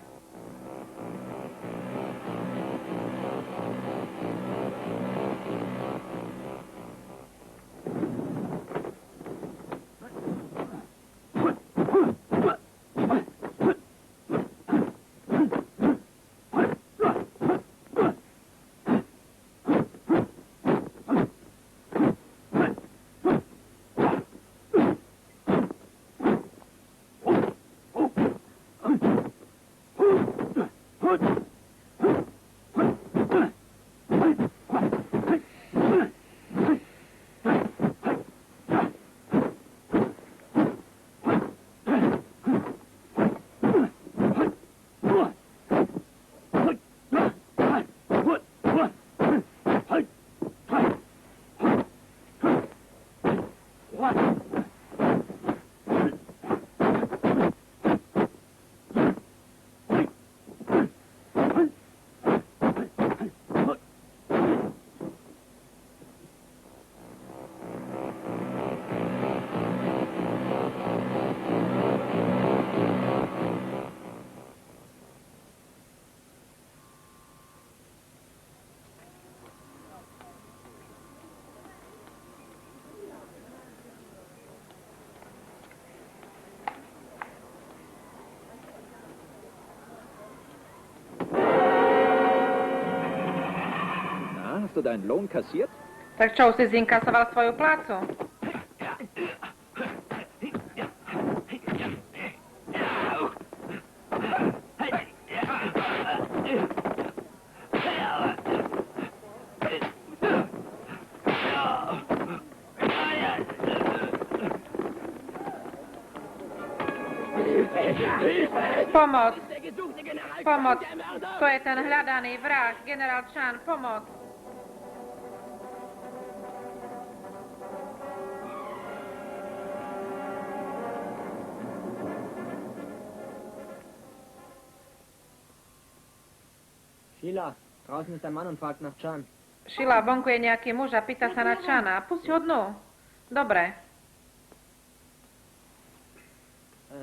Hast du deinen Lohn kassiert? Tak čo, už si zinkasoval svoju plácu? Pomoc! Pomoc! To je ten hľadaný vrah, generál Chan, pomoc! Sheila, draußen ist ein Mann und fragt nach Chan. Sheila, vonku je nejaký muž a pýta sa na Chana. Pusť ho dnu. Dobre,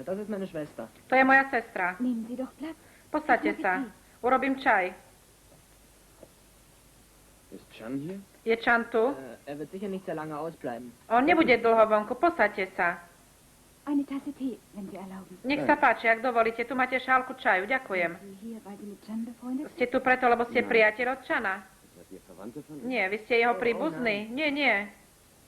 Das ist meine Schwester. to je moja sestra. Nehmen Sie doch Platz. Posaďte sa. Urobím čaj. Ist Chan hier? Je Chan tu? Er wird sicher nicht sehr lange ausbleiben. On nebude dlho vonku. Posaďte sa. Eine Tasse Tee, wenn Sie erlauben. Nech sa páči, ak dovolíte. Tu máte šálku čaju. Ďakujem. Sie hier, weil Sie mit Chan befreundet Ste tu preto, lebo ste priateľ od Chana? Seid ihr Verwandte von ihm? Nie, vy ste jeho príbuzní. Nie, nie.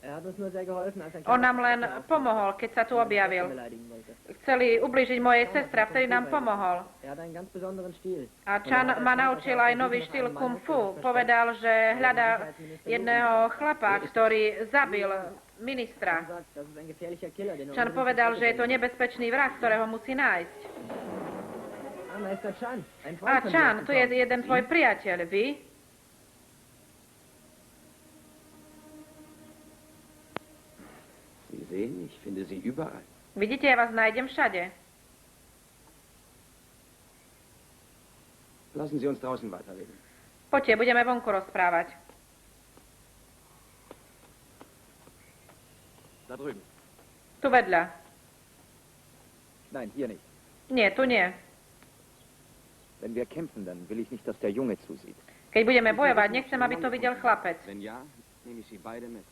Er hat uns nur sehr geholfen, als ein On kleiner nám len pomohol, keď sa tu objavil. beleidigen wollte. Chceli ublížiť mojej sestre, a vtedy nám pomohol. Er hat einen ganz besonderen Stil. A Chan ma naučil aj nový štýl kung fu. Povedal, že hľadá jedného chlapa, ktorý zabil ministra. Er sagt, das ist ein gefährlicher Killer, den er Chan unbedingt povedal, že je to verfolgen nebezpečný vrah, ktorého musí nájsť. muss. Ah, Meister Chan, ein A Freund von Chan, mir tu je jeden tvoj priateľ. Vy? Sie sehen, ich finde sie überall. Vidíte, ja vás nájdem všade. Lassen Sie uns draußen weiterreden. Poďte, budeme vonku rozprávať. Da drüben. Tu vedľa. Nein, hier nicht. Nie, tu nie. Wenn wir kämpfen, dann will ich nicht, dass der Junge zusieht. Keď budeme bojovať, nechcem, aby to videl chlapec. Wenn ja, nehme ich Sie beide mit.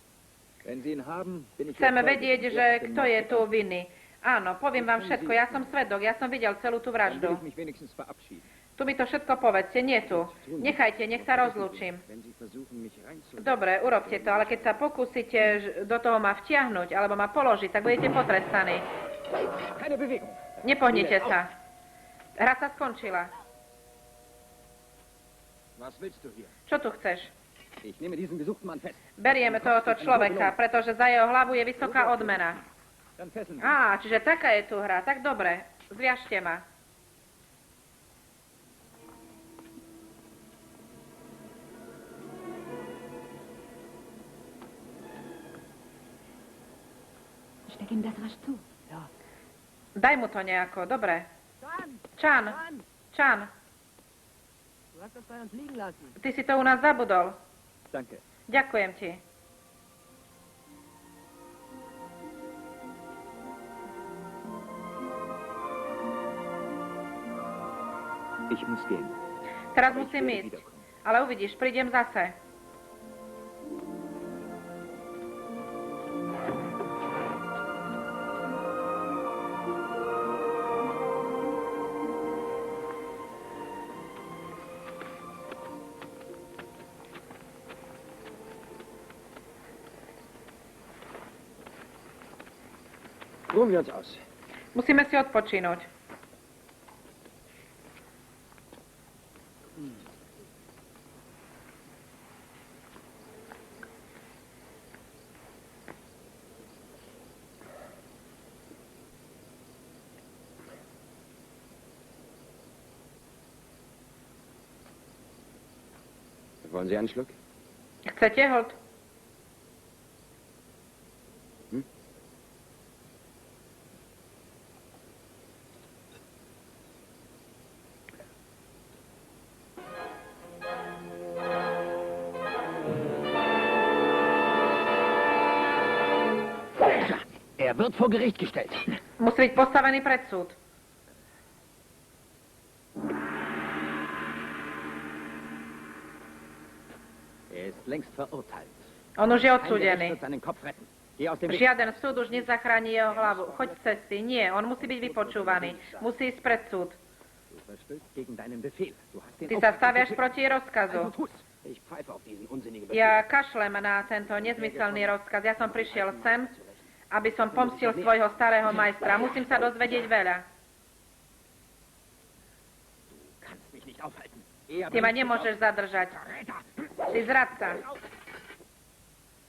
Wenn Sie ihn haben, bin ich Chceme überzeugt, vedieť, dass že er kto je tu vinný. Áno, poviem vám všetko. Ja som svedok, ja som videl celú tú Dann will vraždu. ich mich wenigstens verabschieden. Tu mi to všetko povedzte, nie tu. Nechajte, nech sa rozlúčim. Wenn Sie versuchen, mich reinzulegen. Dobre, urobte to, ale keď sa pokúsite do toho ma vtiahnuť alebo ma položiť, tak budete potrestaní. Keine Bewegung. Nepohnite sa. Hra sa skončila. Was willst du hier? Čo tu chceš? Ich nehme diesen gesuchten Mann fest. Berieme tohoto človeka, pretože za jeho hlavu je vysoká odmena. Dann fesseln Sie. Á, čiže taká je tu hra. Tak dobre, zviažte ma. Steck ihm das rasch zu. Daj mu to nejako, dobre. Chan, Chan, Du hast das bei uns liegen lassen. ty si to u nás zabudol. Danke. Ďakujem ti. Ich muss gehen. Teraz Aber ich musím werde ísť. wiederkommen. Ale uvidíš, prídem zase. Ruhen wir uns aus. Musíme si odpočinúť. Wollen Sie einen Schluck? Chcete hold? Er wird vor Gericht gestellt. Musí byť postavený pred súd. Er ist längst verurteilt. On už je Kein Gericht odsúdený. wird seinen Kopf retten. Geh aus dem Weg. Žiaden súd už nezachráni jeho hlavu. Choď z cesty. Nie, on musí byť vypočúvaný. Musí ísť pred súd. Du verstößt gegen deinen Befehl. Du hast den Ty sa Auftrag staviaš getötet. proti rozkazu. Also tu's. Ich pfeife auf diesen unsinnigen Ja kašlem na tento nezmyselný rozkaz. Ja som prišiel sem, aby som pomstil svojho starého majstra. Musím sa dozvedieť veľa. kannst mich nicht aufhalten. Ty ma nemôžeš zadržať. Ty zradca.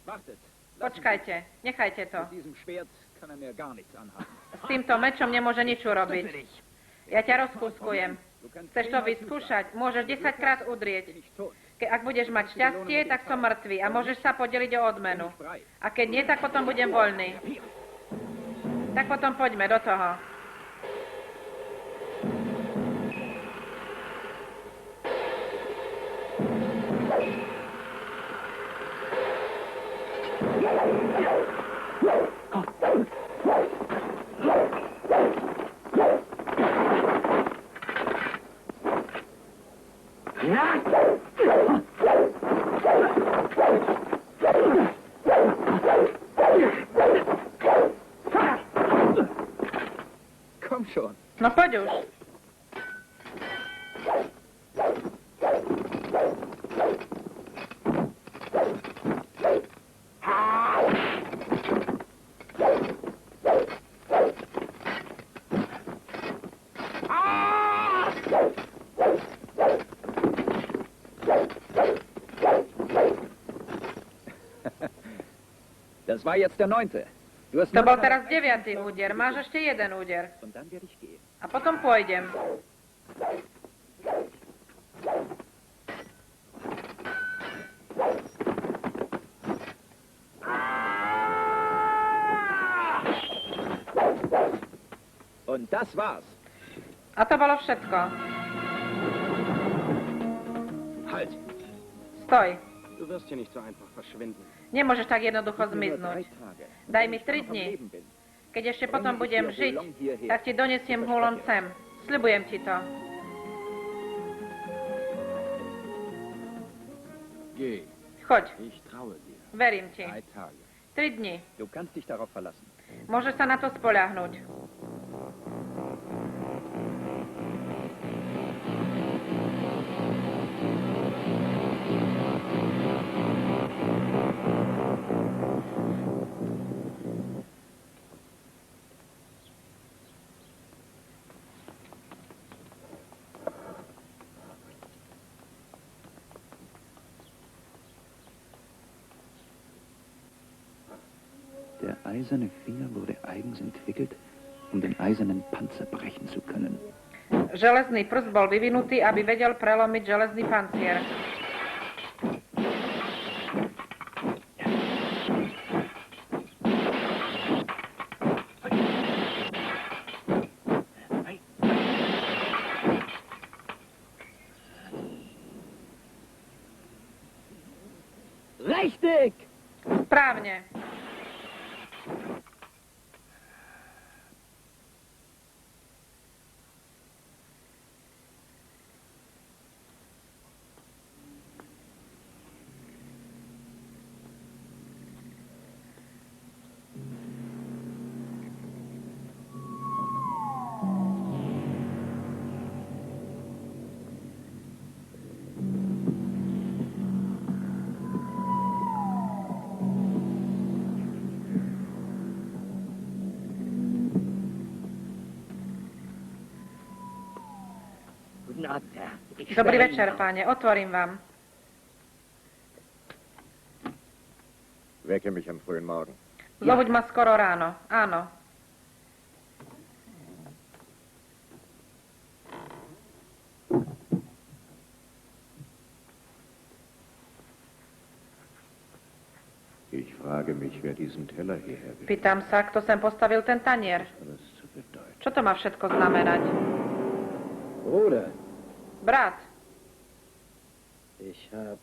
Wartet. Počkajte, nechajte to. Mit diesem Schwert kann mir gar nichts anhaben. S týmto mečom nemôže nič urobiť. Ja ťa rozkúskujem. Chceš to vyskúšať? Môžeš 10-krát udrieť. Ak budeš mať šťastie, tak som mŕtvý a môžeš sa podeliť o odmenu. A keď nie, tak potom budem voľný. Tak potom poďme do toho. Komm schon. No poď už. Das war jetzt der 9. Du hast To nur bol noch- teraz 9. úder. Máš ešte jeden úder. Und dann werde ich gehen. A potom pôjdem. Und das war's. A to bolo všetko. Halt! Stoj. Du wirst hier nicht so einfach verschwinden. Nemôžeš tak jednoducho Nur 3 zmiznúť. Tage. Daj mi Wenn ich 3 noch am dni. Leben bin. Keď ešte potom budem žiť, tak ti donesiem húlon sem. Sľubujem ti to. Geh. Choď, Ich traue dir. verím ti. 3 Tage. 3 dni. Du kannst dich darauf verlassen. Môžeš sa na to spoľahnúť. Der eiserne Finger wurde eigens entwickelt, um den eisernen Panzer brechen zu können. Železný prst bol vyvinutý, aby vedel prelomiť železný pancier. Richtig! Správne. Guten Abend, Herr. Ich Dobrý sperre večer, Ihnen auf. páne. Otvorím vám. Wecke mich am frühen Morgen. Zobuď ma skoro ráno. Áno. Ich frage mich, wer diesen Teller hierher will. Pýtam sa, kto sem postavil ten tanier. Alles zu bedeuten. Čo to má všetko znamenať? Bruder, Brat, ich habe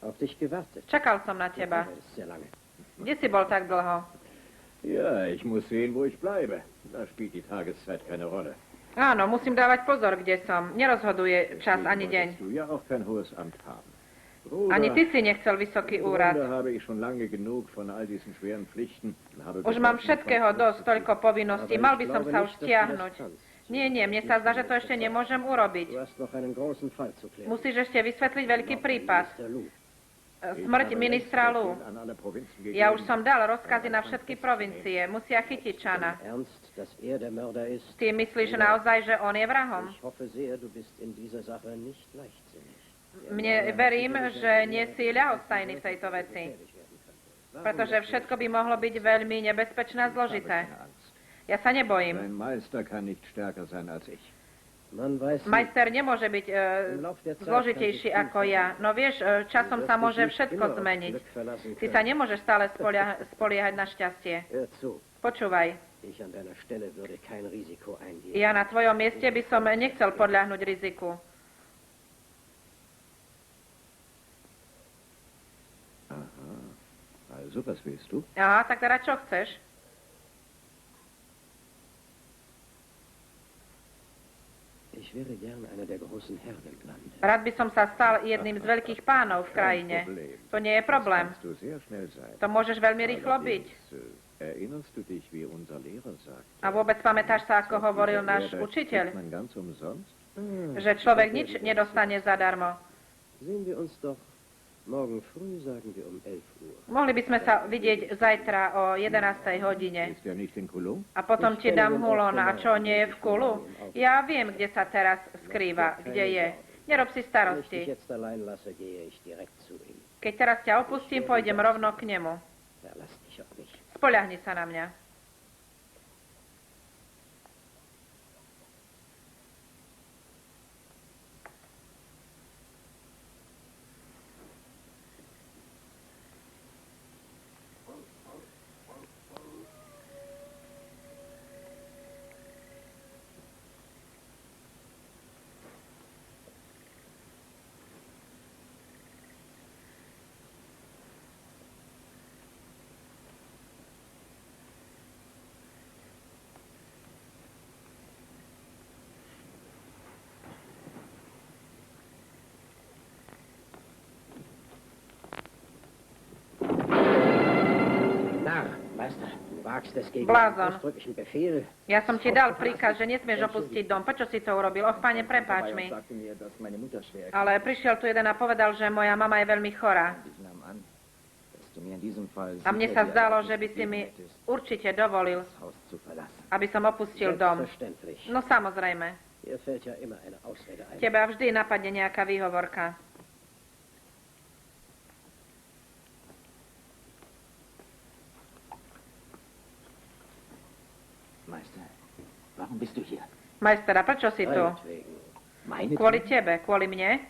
auf dich gewartet. čakal som na teba. Das ist sehr lange. Kde si bol tak dlho? Ja, ich muss sehen, wo ich bleibe. Da spielt die Tageszeit keine Rolle. Áno, musím dávať pozor, kde som. Nerozhoduje čas Deswegen ani deň. wolltest du ja auch kein hohes Amt haben. Ani ty si nechcel vysoký Im úrad. Grunde habe ich schon lange genug von all diesen schweren Pflichten und habe Už mám beschlossen, všetkého von dosť, Platz zu toľko gehen. povinností. Aber Mal ich by som glaube sa nicht, už dass du das stiahnuť. kannst. Nie, mne sa zdá, že to ešte nemôžem urobiť. Du hast noch einen großen Fall zu klären. Musíš ešte vysvetliť veľký prípad. Smrť ministra Lu. Ja už som dal rozkazy na všetky provincie. Musia chytiť Chana. Ernst, dass er der Mörder ist? Ty myslíš naozaj, že on je vrahom? Ich hoffe sehr, du bist in dieser Sache nicht leichtsinnig. Verím, že nie si ľahostajný v tejto veci. Pretože všetko by mohlo byť veľmi nebezpečné a zložité. Ja sa nebojím. Dein Meister kann nicht stärker sein als ich. Majster nemôže byť zložitejší ako ja. No vieš, časom sa môže všetko zmeniť. Ty sa nemôžeš stále spoliehať na šťastie. Počúvaj. Ja na tvojom mieste by som nechcel podľahnuť riziku. Also, was willst du? Aha, tak teda čo chceš? Rád by som sa stal jedným z veľkých pánov v krajine. To nie je problém. To môžeš veľmi rýchlo byť. A vôbec pamätáš sa, ako hovoril náš učiteľ? Že človek nič nedostane zadarmo. Mohli by sme sa vidieť zajtra o 11. hodine. A potom ti dám Hulon. A čo, nie je v Kulu? Ja viem, kde sa teraz skrýva. Kde je. Nerob si starosti. Keď teraz ťa opustím, pôjdem rovno k nemu. Spoľahni sa na mňa. Blázon. Ja som ti dal príkaz, že nesmieš opustiť dom. Prečo si to urobil? Och, pane, prepáč mi. Ale prišiel tu jeden a povedal, že moja mama je veľmi chorá. A mne sa zdalo, že by si mi určite dovolil, aby som opustil dom. No samozrejme. Teba vždy napadne nejaká výhovorka. Majster, a prečo si tu? Kvôli tebe, kvôli mne?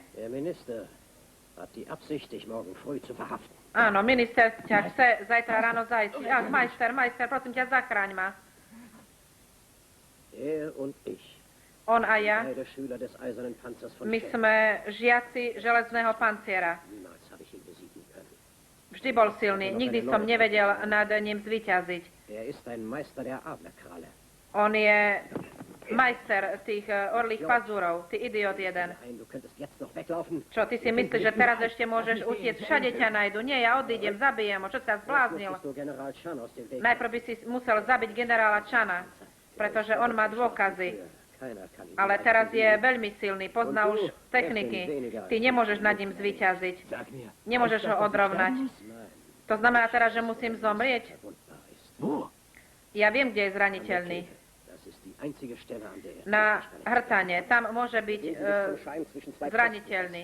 Áno, minister ťa chce zajtra ráno zajsť. Ach, majster, prosím ťa, zachráň ma. On a ja, my sme žiaci železného panciera. Vždy bol silný, nikdy som nevedel nad ním zvíťaziť. On je majster tých orlých pazúrov, ty idiot jeden. Čo, ty si myslíš, že teraz ešte môžeš utiecť? Všade ťa nájdu. Nie, ja odídem, zabijem ho. Čo sa zbláznil? Najprv by si musel zabiť generála Chana, pretože on má dôkazy. Ale teraz je veľmi silný, pozná už techniky. Ty nemôžeš nad ním zvíťaziť. Nemôžeš ho odrovnať. To znamená teraz, že musím zomrieť? Ja viem, kde je zraniteľný. Na hrtane. Tam môže byť zraniteľný.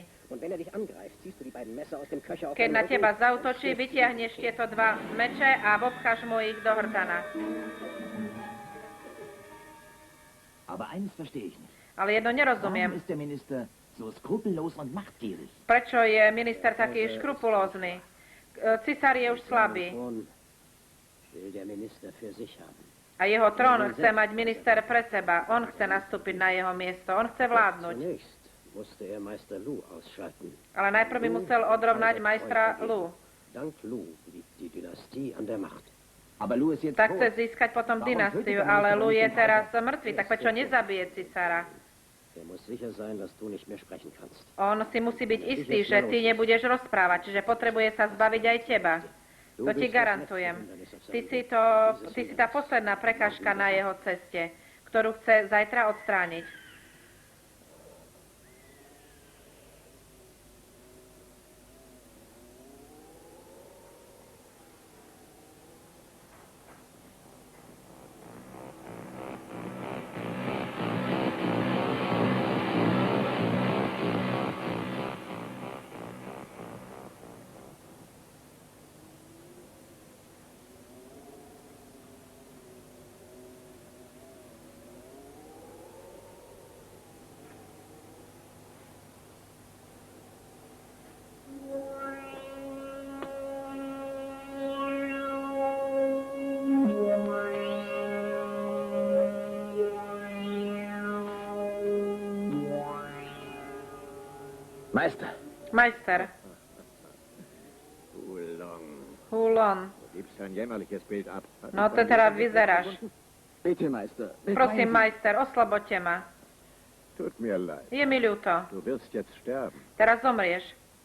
Keď na teba zaútočí, vytiahneš tieto dva meče a obcháš mu ich do hrtana. Ale jedno nerozumiem. Prečo je minister taký škrupulózny? Cisár je už slabý. A jeho trón chce mať minister pre seba. On chce nastúpiť na jeho miesto. On chce vládnuť. Ale najprv by musel odrovnať majstra Lu. Tak chce získať potom dynastiu, ale Lu je teraz mŕtvy, tak prečo nezabije cisára? On si musí byť istý, že ty nebudeš rozprávať, čiže potrebuje sa zbaviť aj teba. To ti garantujem. Ty si tá posledná prekážka na jeho ceste, ktorú chce zajtra odstrániť. Majster. Hulon. No to teda vyzeráš. Bitte, Meister. Prosím, majster, osloboďte ma. Tut mir leid. Je mi ľúto. Du wirst jetzt sterben. Teraz zomrieš.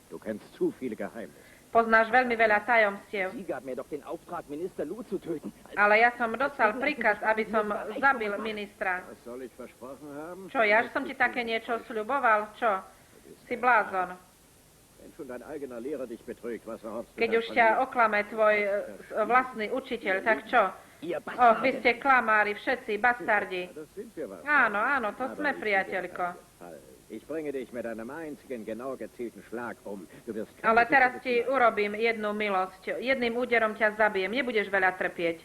Du kennst zu viele Geheimnisse. Poznáš veľmi veľa tajomstiev. Sie gab mir doch den Auftrag, Minister Lu zu töten. Ale ja som dostal príkaz, aby som zabil ministra. Was soll ich versprochen haben? Čo, ja som ti také niečo sľuboval? Čo? Si blázon. Wenn schon dein eigener Lehrer dich betrügt, was erhoffst du Keď dann už von ťa mir? oklame tvoj vlastný učiteľ, tak čo? Vy ste klamári, všetci, bastardi. Das sind wir was. Áno, áno, to sme, priateľko. Ich bringe dich mit einem einzigen genau gezielten Schlag um. Du wirst Ale teraz ti urobím jednu milosť. Jedným úderom ťa zabijem. Nebudeš veľa trpieť.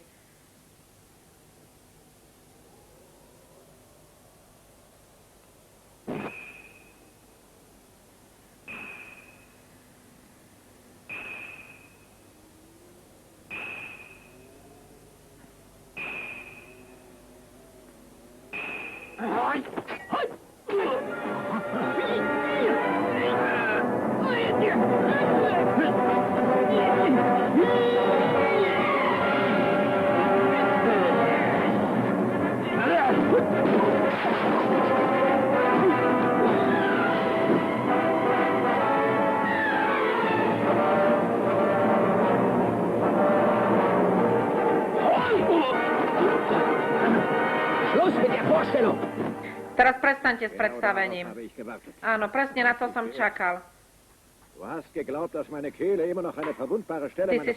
Teraz prestaňte s predstavením. Áno, presne na to som čakal. Ty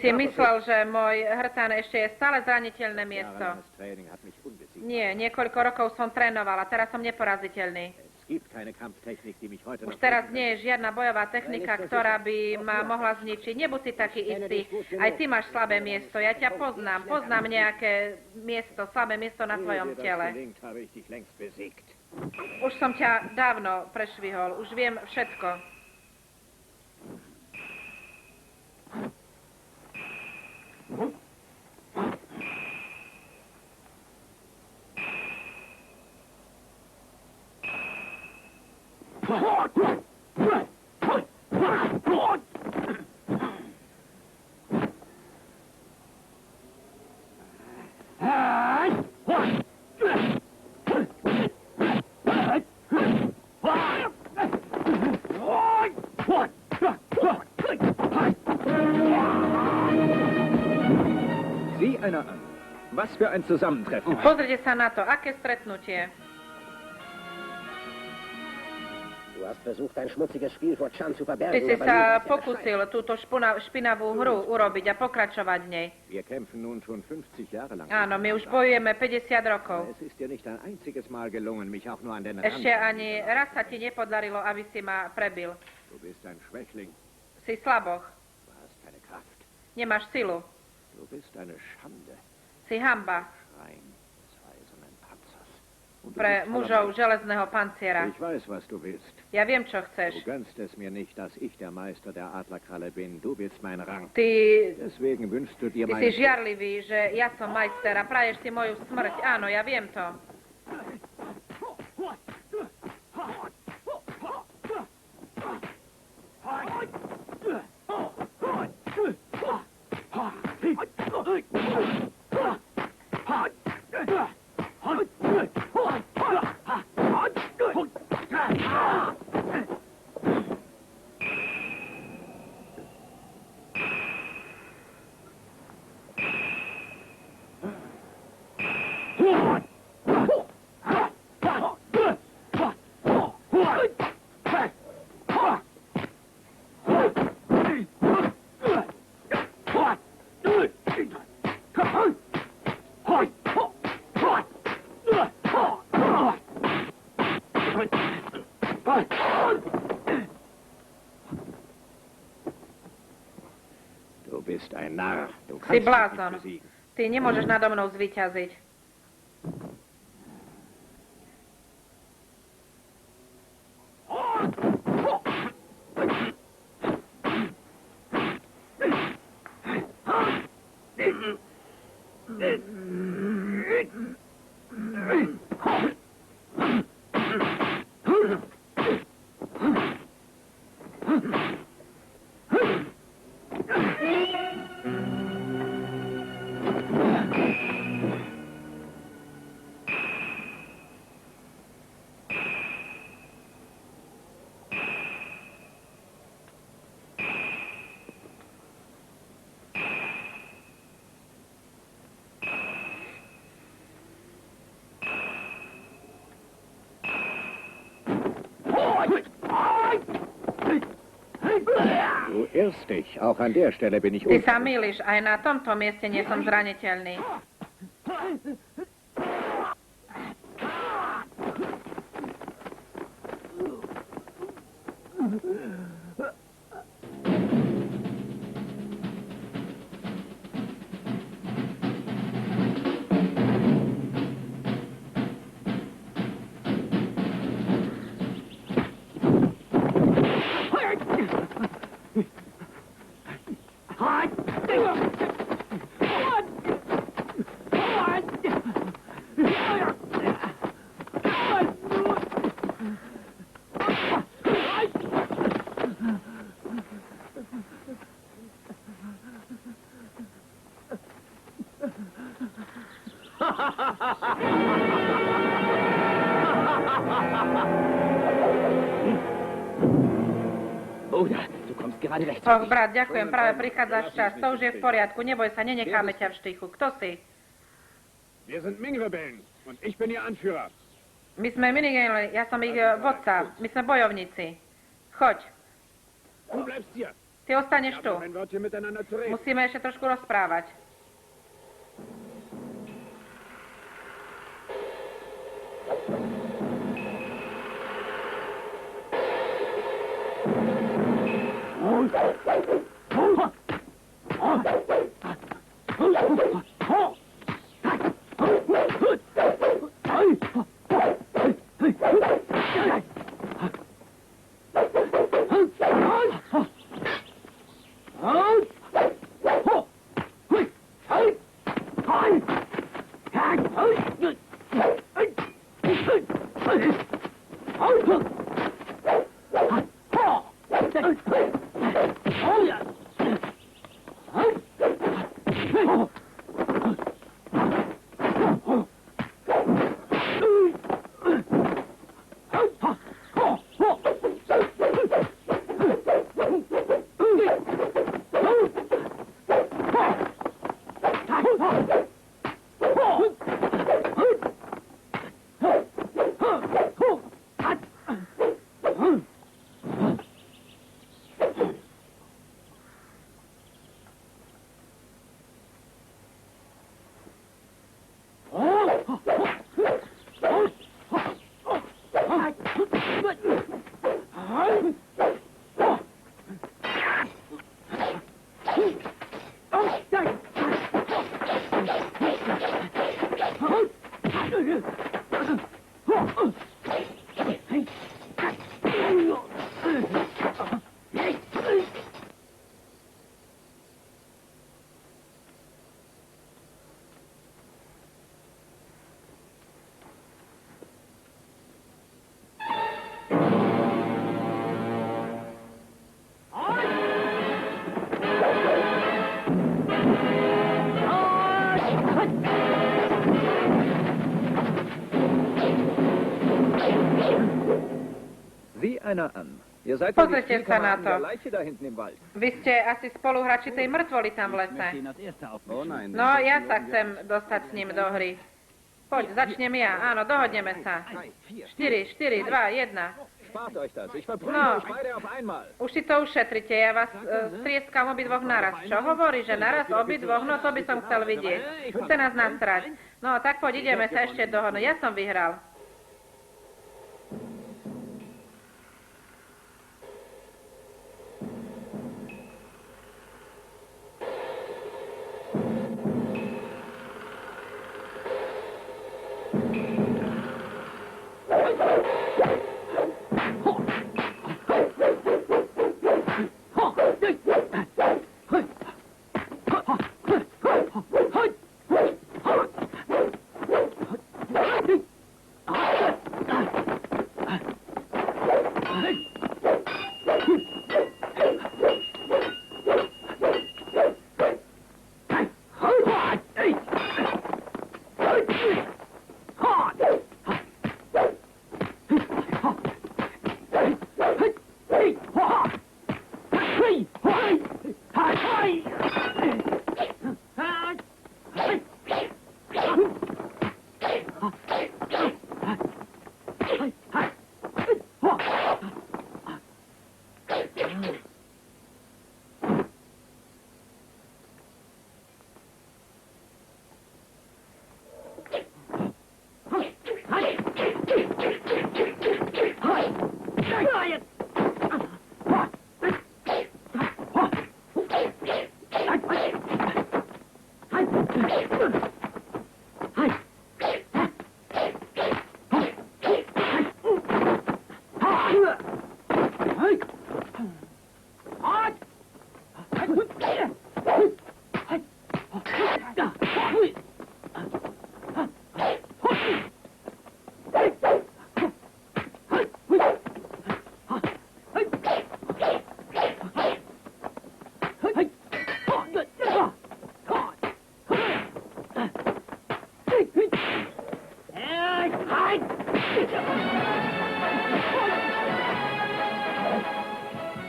si myslel, že môj hrtán ešte je stále zraniteľné miesto. Nie, niekoľko rokov som trénoval a teraz som neporaziteľný. Už teraz nie je žiadna bojová technika, ktorá by ma mohla zničiť. Nebuď si taký istý. Aj ty máš slabé miesto. Ja ťa poznám. Poznám nejaké miesto, slabé miesto na tvojom tele. Už som ťa dávno prešvihol. Už viem všetko. Sieh einer an. Was für ein Zusammentreffen. Pozrite sa na to, aké stretnutie. Ty si sa pokúsil túto špinavú hru urobiť a pokračovať v nej. Áno, my už bojujeme 50 rokov. Ešte ani raz sa ti nepodarilo, aby si ma prebil. Si slaboch. Nemáš silu. Si hamba pre mužov železného panciera. Ja viem, čo chceš. Ty si žiarlivý, že ja som majster a praješ si moju smrť. Áno, ja viem to. Du bist ein Narr. Du Si kannst mich blázon. nicht besiegen. Ty nemôžeš nado mnou zvíťaziť. Du irrst dich. Auch an der Stelle bin ich Ty sa unverletzt. mýliš, aj na tomto mieste nie som zraniteľný. Bruder, du kommst gerade recht. Och, brat, ďakujem, práve prichádzaš čas. To už je v poriadku, neboj sa, nenecháme ťa v štychu. Kto si? Wir sind Ming-Rebellen und ich bin ihr Anführer. My sme minigénli, ja som ich vodca, my sme bojovníci. Choď, Du bleibst hier. ty ostaneš tu. Ein Wörtchen miteinander zu reden. Musíme ešte trošku rozprávať. Sieh einer an. Ihr seid wohl die Pozrite sa na Spielkameraden to. der Leiche da hinten im Wald. Vy ste asi spoluhráči tej mŕtvoly tam v lese. Oh nein. No, ja sa chcem dostať s ním do hry. Poď, začnem ja. Áno, dohodneme sa. 4, 4, 2, 1. Spart euch das. Ich verprügel No. euch beide auf einmal. Už si to ušetrite, ja vás strieskam obidvoch naraz. Čo hovorí, že naraz obidvoch? No to by som chcel vidieť. Chce nás nasrať. No, tak poď, ideme sa ešte dohodnúť. Ja som vyhral.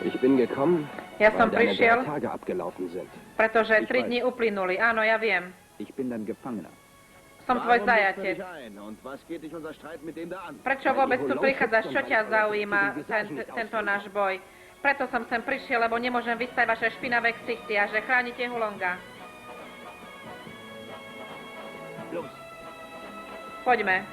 Ich bin gekommen, Ja som weil deine 3 prišiel, Tage abgelaufen sind. pretože 3 dni uplynuli. Áno, ja viem. Ich bin dein Gefangener. Som tvoj zajatek. Prečo vôbec tu prichádzaš? Čo ťa zaujíma tento náš boj? Preto som sem prišiel, lebo nemôžem vystať vaše špinavé ksichty a že chránite Hulonga. Poďme.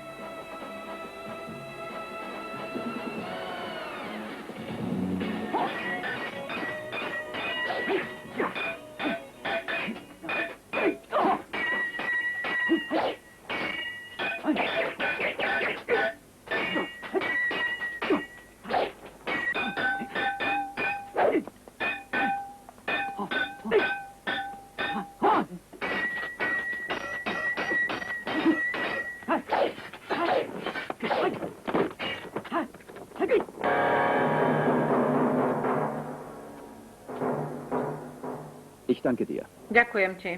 Ich danke dir. Ďakujem ti.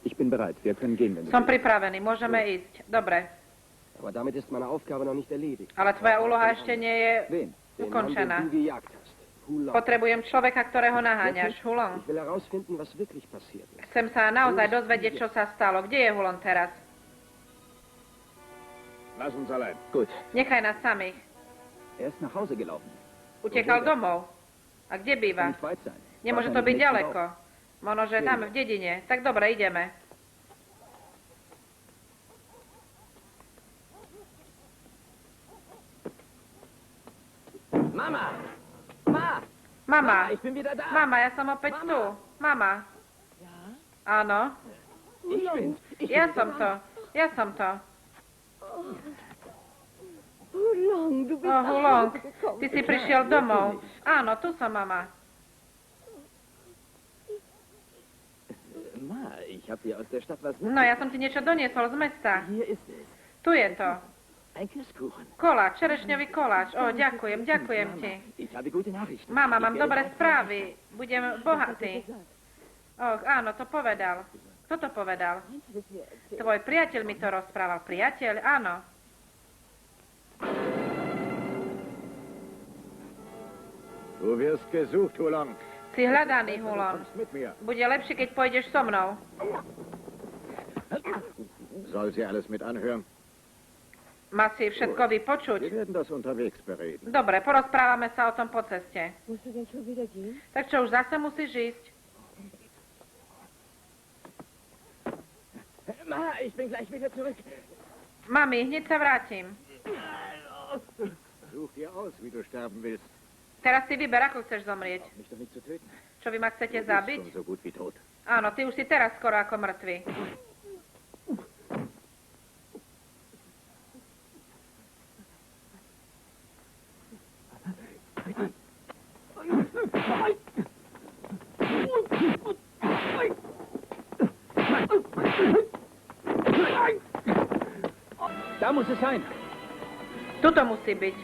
Ich bin bereit. Wir können gehen, wenn du Som willst. pripravený, môžeme ísť. Dobre. Aber damit ist meine Aufgabe noch nicht erledigt. Ale tvoja úloha ešte nie je Wen? Den Mann, ukončená. den du gejagt hast. Hulong. Potrebujem človeka, ktorého naháňaš. Hulong. Ich will herausfinden, was wirklich passiert ist. Chcem sa naozaj dozvedieť, čo sa stalo. Kde je Hulong teraz? Lass uns allein. Gut. Nechaj nás samých. Er ist nach Hause gelaufen. Utekal domov. A kde býva? Kann nicht weit sein. Nemôže to byť Wahrscheinlich im nächsten ďaleko. Možno, že tam v dedine. Tak dobre, ideme. Mama! Ma! Mama, Ich bin wieder da! mama, ja som opäť tu. Mama. Áno, Ich bin's! ja som to. Ja som to. Hulong, du bist Oh, Hulong, nach Hause gekommen. ty si prišiel domov. Áno, tu som, mama. Ma, ich habe dir aus der Stadt was... No, ja som ti niečo doniesol z mesta. Hier ist es. Tu je to. Ein Küsskuchen. Koláč, čerešňový koláč. O, ďakujem ti. Ich habe gute Nachrichten. Mama, mám Ich werde dobré bald- správy. Budem bohatý. Och, áno, to povedal. Kto to povedal? Tvoj priateľ mi to rozprával. Priateľ? Áno. Du wirst gesucht, Hulong. Si hľadaný, Hulon. Kommst mit mir. Bude lepšie, keď pôjdeš so mnou. Soll sie alles mit anhören? Má si všetko vypočuť. Wir werden das unterwegs bereden. Dobre, porozprávame sa o tom po ceste. Musst du denn schon wieder gehen? Tak čo, už zase musíš ísť? Ma, ich bin gleich wieder zurück. Mami, hneď sa vrátim. Such dir aus, wie du sterben willst. Teraz si vyber, ako chceš zomrieť. Mich doch nicht zu töten. Čo vy ma chcete Du bist zabiť? schon so gut wie tot. Áno, ty už si teraz skoro ako mŕtvy. Da muss es sein. Tuto musí byť.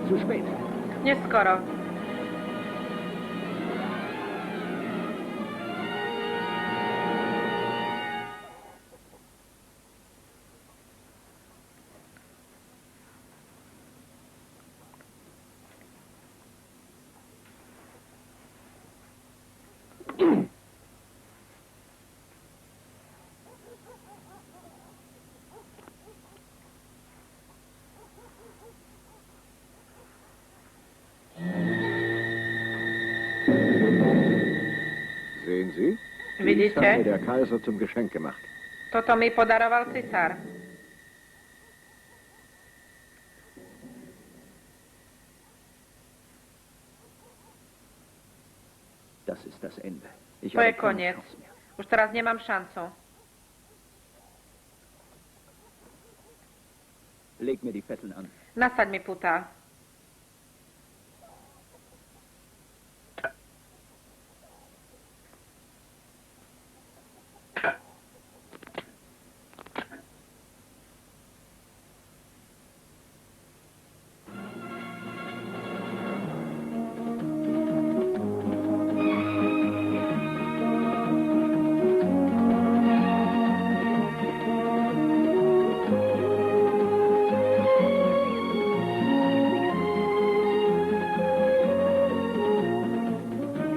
Zu spät. Neskoro. Sehen Sie? Dies hat mir Vidíte? der Kaiser zum Geschenk gemacht. Toto mi podaroval cisár. Das ist das Ende. Ich To je habe keine koniec. Chance mehr. Už teraz nemám šancu. Leg mir die Fesseln an. Nasaď mi putá.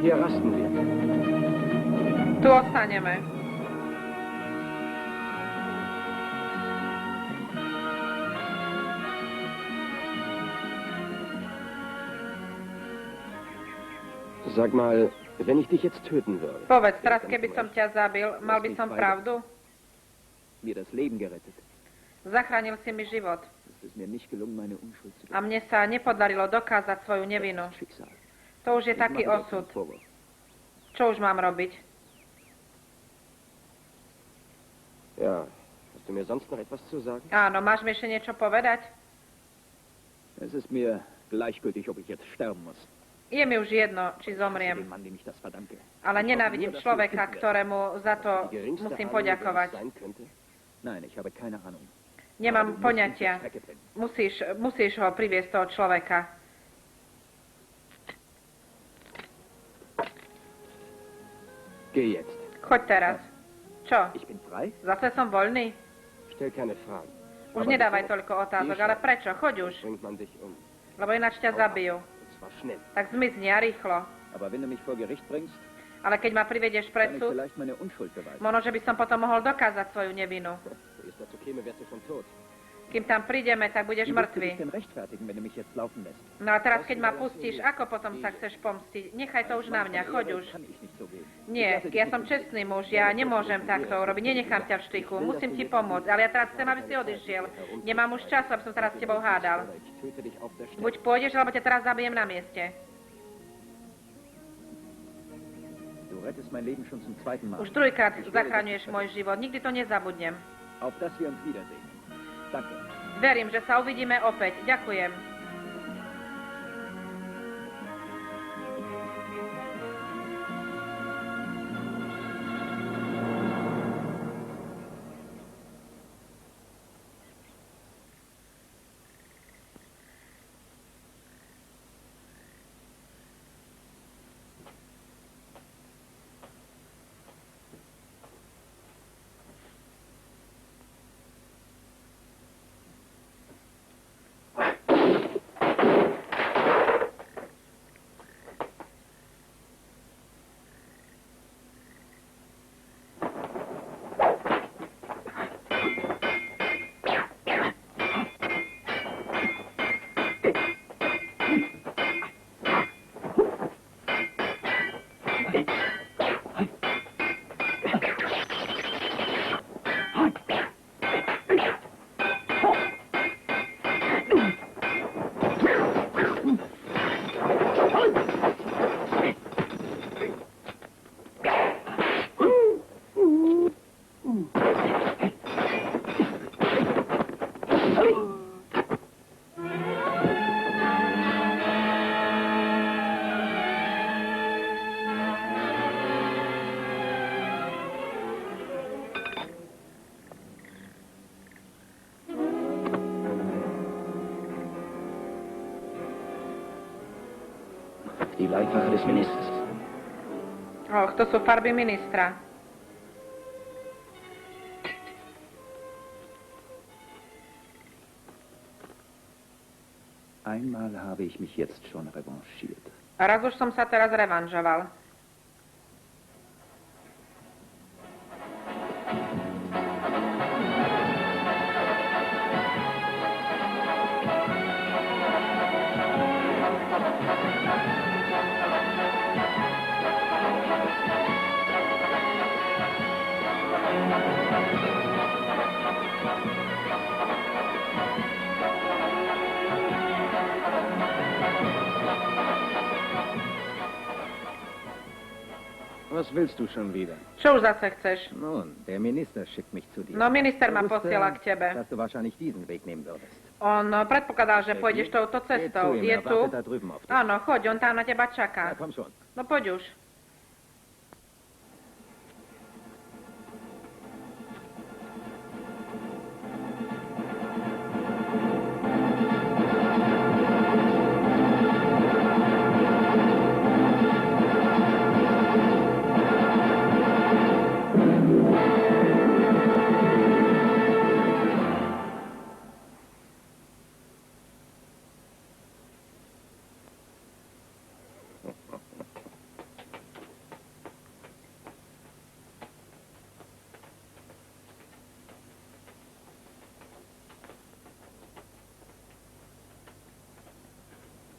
Hier rasten wir. Tu ostaneme. Sag mal, wenn ich dich jetzt töten würde. Povedz, teraz keby som ťa zabil, mal by som pravdu? Mir das Leben gerettet. Zachránil si mi život. Ist es mir nicht gelungen, meine Unschuld zu A mne sa nepodarilo dokázať svoju nevinu. Schicksal. To už je Ich taký mache dir osud. keinen Vorwurf. Čo už mám robiť? Ja, hast du mir sonst noch etwas zu sagen? Áno, máš mi ešte niečo povedať? Es ist mir gleichgültig, ob ich jetzt sterben muss. Je mi už jedno, či Den zomriem, Mann, dem ich das verdanke. ale nenávidím človeka, ktorému za to Die geringste musím Ahnung, wer poďakovať. es sein könnte? Nein, ich habe keine Ahnung. Nemám Aber du musst ihn zur poňatia. Strecke bringen. Musíš ho priviesť, toho človeka. Geh jetzt. Choď teraz. Čo? Ich bin frei? Zase som voľný? Stell keine Fragen. Už nedávaj toľko otázok, ale prečo? Choď už, Bringt man dich um. lebo ináč ťa zabijú. Und zwar schnell. Tak zmizni a rýchlo. Aber wenn du mich vor Gericht bringst, Ale keď ma privedieš pred kann ich súd, vielleicht meine Unschuld beweisen. možno, že by som potom mohol dokázať svoju nevinu. Wenn es dazu käme, wärst du schon tot. Kým tam prídeme, tak budeš Wie willst du dich mŕtvy. denn rechtfertigen, wenn du mich jetzt laufen lässt? No a teraz, keď ma pustíš, ako potom sa chceš pomstiť? Nechaj to už na mňa, choď už. Kann ich nicht so gehen. Nie, ja som čestný muž, ja nemôžem takto urobiť, nenechám ťa v štychu, musím ti pomôcť, ale ja teraz chcem, aby si odišiel. Nemám už čas, aby som teraz s tebou hádal. Ich töte dich auf der Stelle. Buď pôjdeš, alebo ťa teraz zabijem na mieste. Du rettest mein Leben schon zum zweiten Mal. Už druhýkrát zachraňuješ môj život, nikdy to nezabudnem. Auf dass wir uns wiedersehen. Danke. Verím, že sa uvidíme opäť. Ďakujem. die Leibwache des Ministers. Och, to sú farby ministra. Einmal habe ich mich jetzt schon revanchiert. A raz už som sa teraz revanžoval. Was willst du schon wieder? Čo už zase chceš? Nun, der Minister schickt mich zu dir. No, minister ma Er wusste, posiela k tebe. dass du wahrscheinlich diesen Weg nehmen würdest. On predpokladal, že pôjdeš touto cestou. Geh zu ihm, Je er tu? wartet da drüben auf dich. Áno, choď, on tam na teba čaká. Ja, komm schon. No poď už.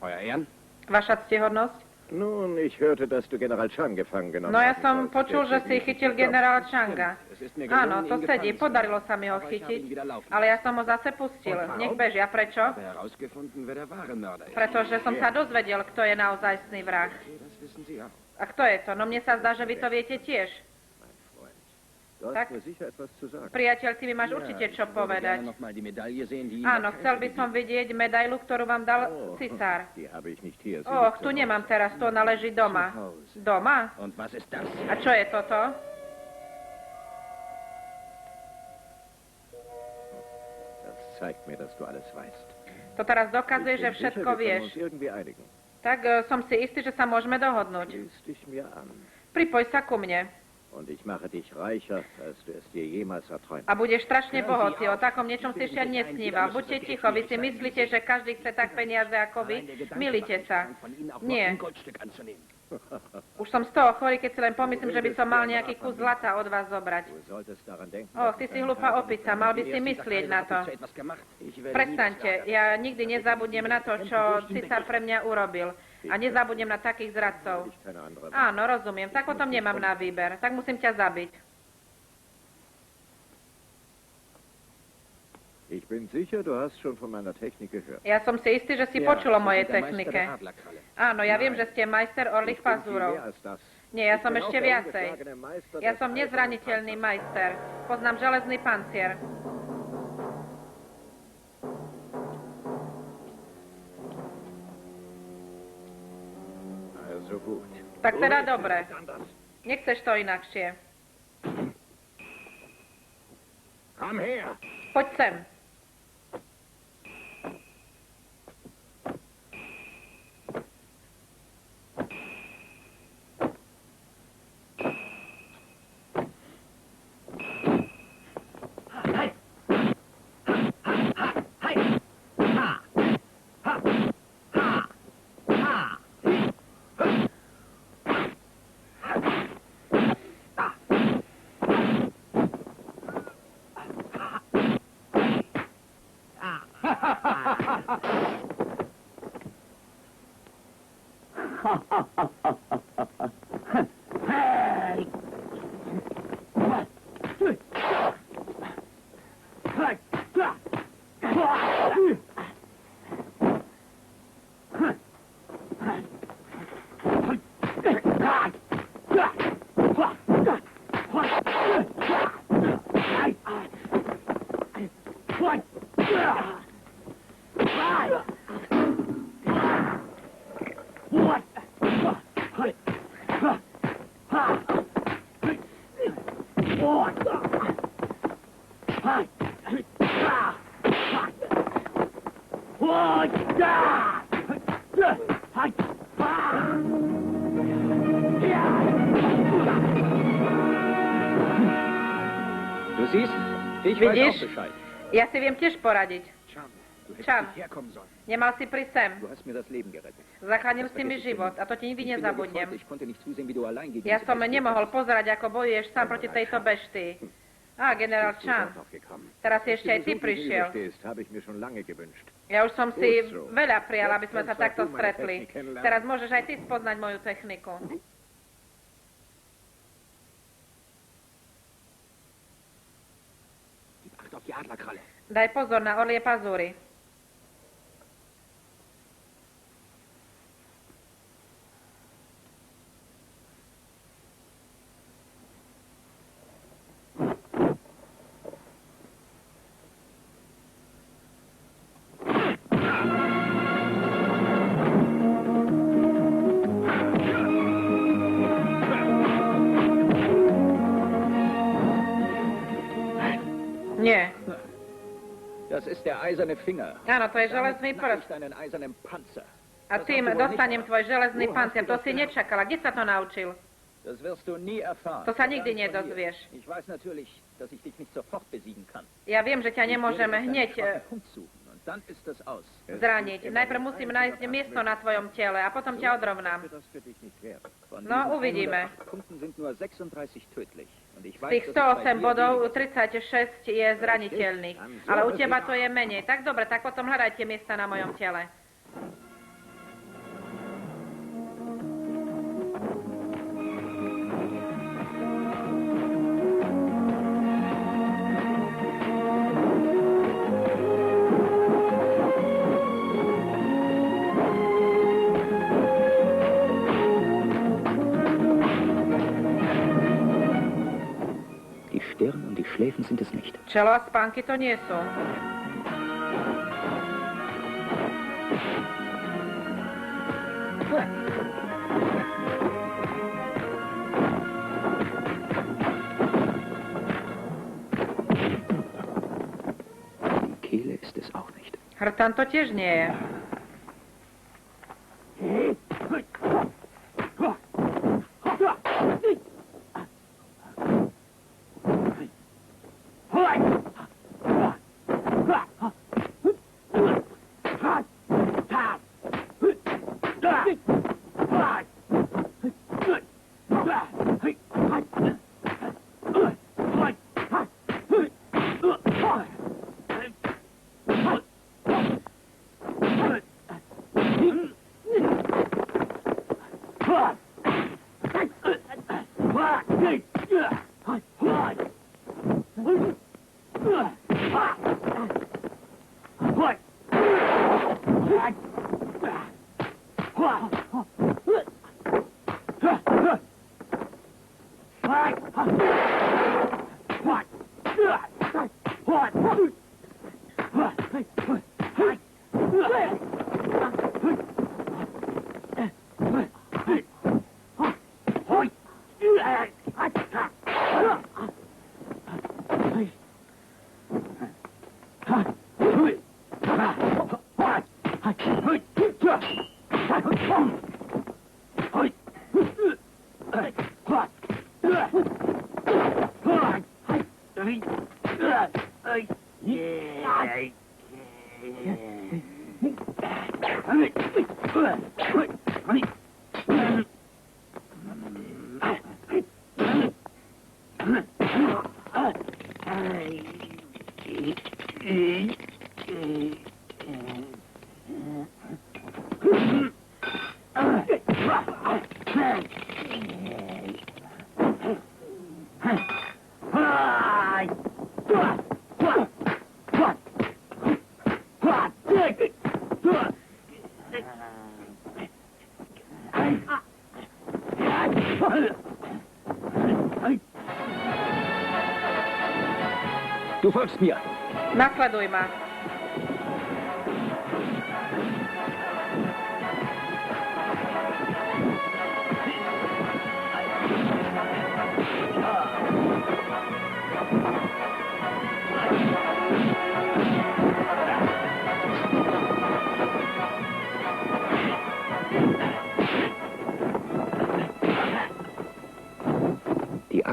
Euer Ehren? Vaša ctihodnosť? Nun, ich hörte, dass du General Chang gefangen genommen No ja haben som sollst. počul, že si chytil generála Changa. Áno, to sedí, podarilo sa mi ho chytiť, ale ja som ho zase pustil. Nech bežia, prečo? Herausgefunden, wer der wahre Mörder ist. Pretože som sa dozvedel, kto je naozajstný vrah. Das wissen Sie auch. A kto je to? No mne sa zdá, že vy to viete tiež. Du hast Tak. mir sicher etwas zu sagen. Priateľ, ty mi máš určite čo povedať. Noch mal die Medaille sehen, die Áno, chcel by som vidieť medailu, ktorú vám dal cisár. Die habe ich nicht hier. Sie Och, liegt tu zu nemám teraz, to náleží doma. Doma? Und was ist das? A čo je toto? Das zeigt mir, dass du alles weißt. To teraz dokazuje, Ich že bin sicher, všetko wir können vieš. uns irgendwie einigen. Tak som si istý, že sa môžeme dohodnúť. Schließ dich mir an. Pripoj sa ku mne. Und ich mache dich reicher, als du es dir jemals erträumt. A budeš strašne bohatý. O takom niečom si ešte nesníval. Buďte ticho, vy si myslíte, že každý chce tak peniaze ako vy? Milite sa. Nie. Už som z toho chorý, keď si len pomyslím, že by som mal nejaký kus zlata od vás zobrať. Du solltest daran denken. Och, ty si hlúpa opica, mal by si myslieť na to. Prestaňte, ja nikdy nezabudnem na to, čo cisár pre mňa urobil. A nezabudnem na takých zradcov. Ich keine andere. Áno, rozumiem, tak potom nemám na výber. Tak musím ťa zabiť. Ich bin sicher, du hast schon von meiner Technik gehört. Ja som si istý, že si počul o mojej technike. Áno, ja viem, že ste majster orlých pazúrov. Mehr als das. Nie, ja som ešte viacej. Ja som nezraniteľný majster. Poznám železný pancier. Also gut. Tak teda dobre. Nechceš to inakšie. Komm her! Poď sem. Du siehst, ich weiß Vidíš? auch Bescheid. Ja si viem tiež poradiť. Du hättest Chan, nicht herkommen sollen. nemal si prísť sem. Du hast mir das Leben gerettet. Zachránil si mi život a to ti nikdy Ich bin dir nezabudnem. gefolgt, ich konnte nicht zusehen, wie du allein gegen Ja diese som Bestie nemohol kämpfst. pozerať, ako bojuješ sám proti tejto beštii. Á, generál Chan, teraz si ešte aj ty prišiel. habe ich mir schon lange gewünscht. Ja už som si veľa prijal, aby sme sa takto stretli. Teraz môžeš aj ty spoznať moju techniku. Acht auf die Adlerkralle. Daj pozor na orlie pazúry. Nie. Das ist der eiserne Finger. Áno, to je železný Damit prst. ich deinen eisernen Panzer. A tým dostanem tvoj železný pancier. To si nečakala. Kde sa to naučil? Das wirst du nie erfahren. To sa nikdy Gar nicht von mir. nedozvieš. Ich weiß natürlich, dass ich dich nicht sofort besiegen kann. Ja viem, že ťa nemôžem hneď Punkt suchen und dann ist das aus. zraniť. Najprv musím nájsť miesto na tvojom tele a potom ťa odrovnám. Das für dich nicht wert. Von No, diesen uvidíme. 108 Punkten sind nur 36 tödlich. Und ich Z weiß, tých dass es bei 108 dir bodov weniger 36 je zraniteľných. Ale u teba to je menej. Tak dobre, tak potom hľadajte miesta na mojom tele. Die Stirn und die Schläfen sind es nicht. Čelo a spánky to nie sú. Die Kehle ist es auch nicht. Hrtan to tiež nie je. Du folgst mir. Nasleduj ma.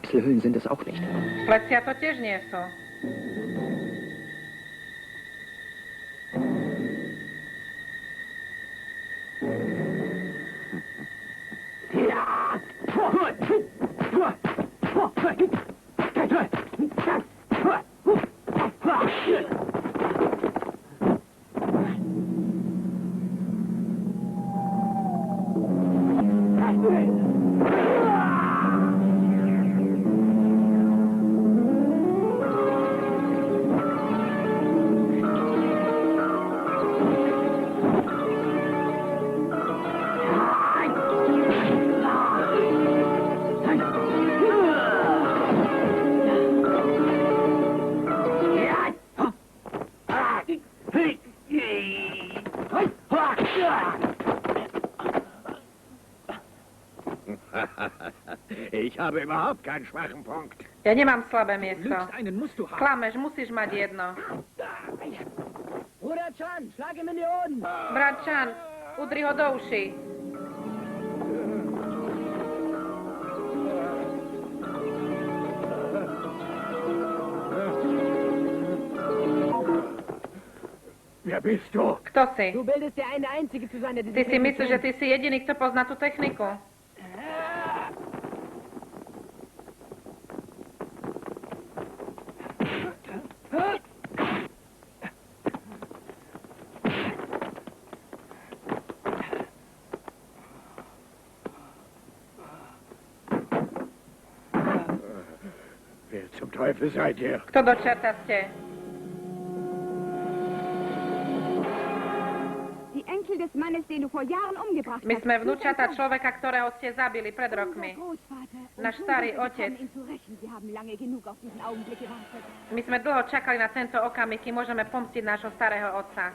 Kapselhüllen sind es auch nicht. Plecia to tiež nie sú. Ich habe überhaupt keinen schwachen Punkt. Ja nemám slabé miesto. Lügst, einen musst du haben. Klameš, musíš mať jedno. Bruder Chan, schlag ihm in die Ohren. Brat Chan, udri ho do uši. Wer bist du? Kto si? Du bildest der eine Einzige zu sein, der Ty si myslíš, že ty si jediný, kto pozná tú techniku? Wer zum Teufel seid ihr? Kto do čerta ste? Die Enkel des Mannes, den du vor Jahren umgebracht My hast. sme vnúčata človeka, ktorého ste zabili pred rokmi. Náš starý otec. Sie haben lange genug auf diesen Augenblick gewartet. My sme dlho čakali na tento okamih, kým môžeme pomstiť nášho starého otca.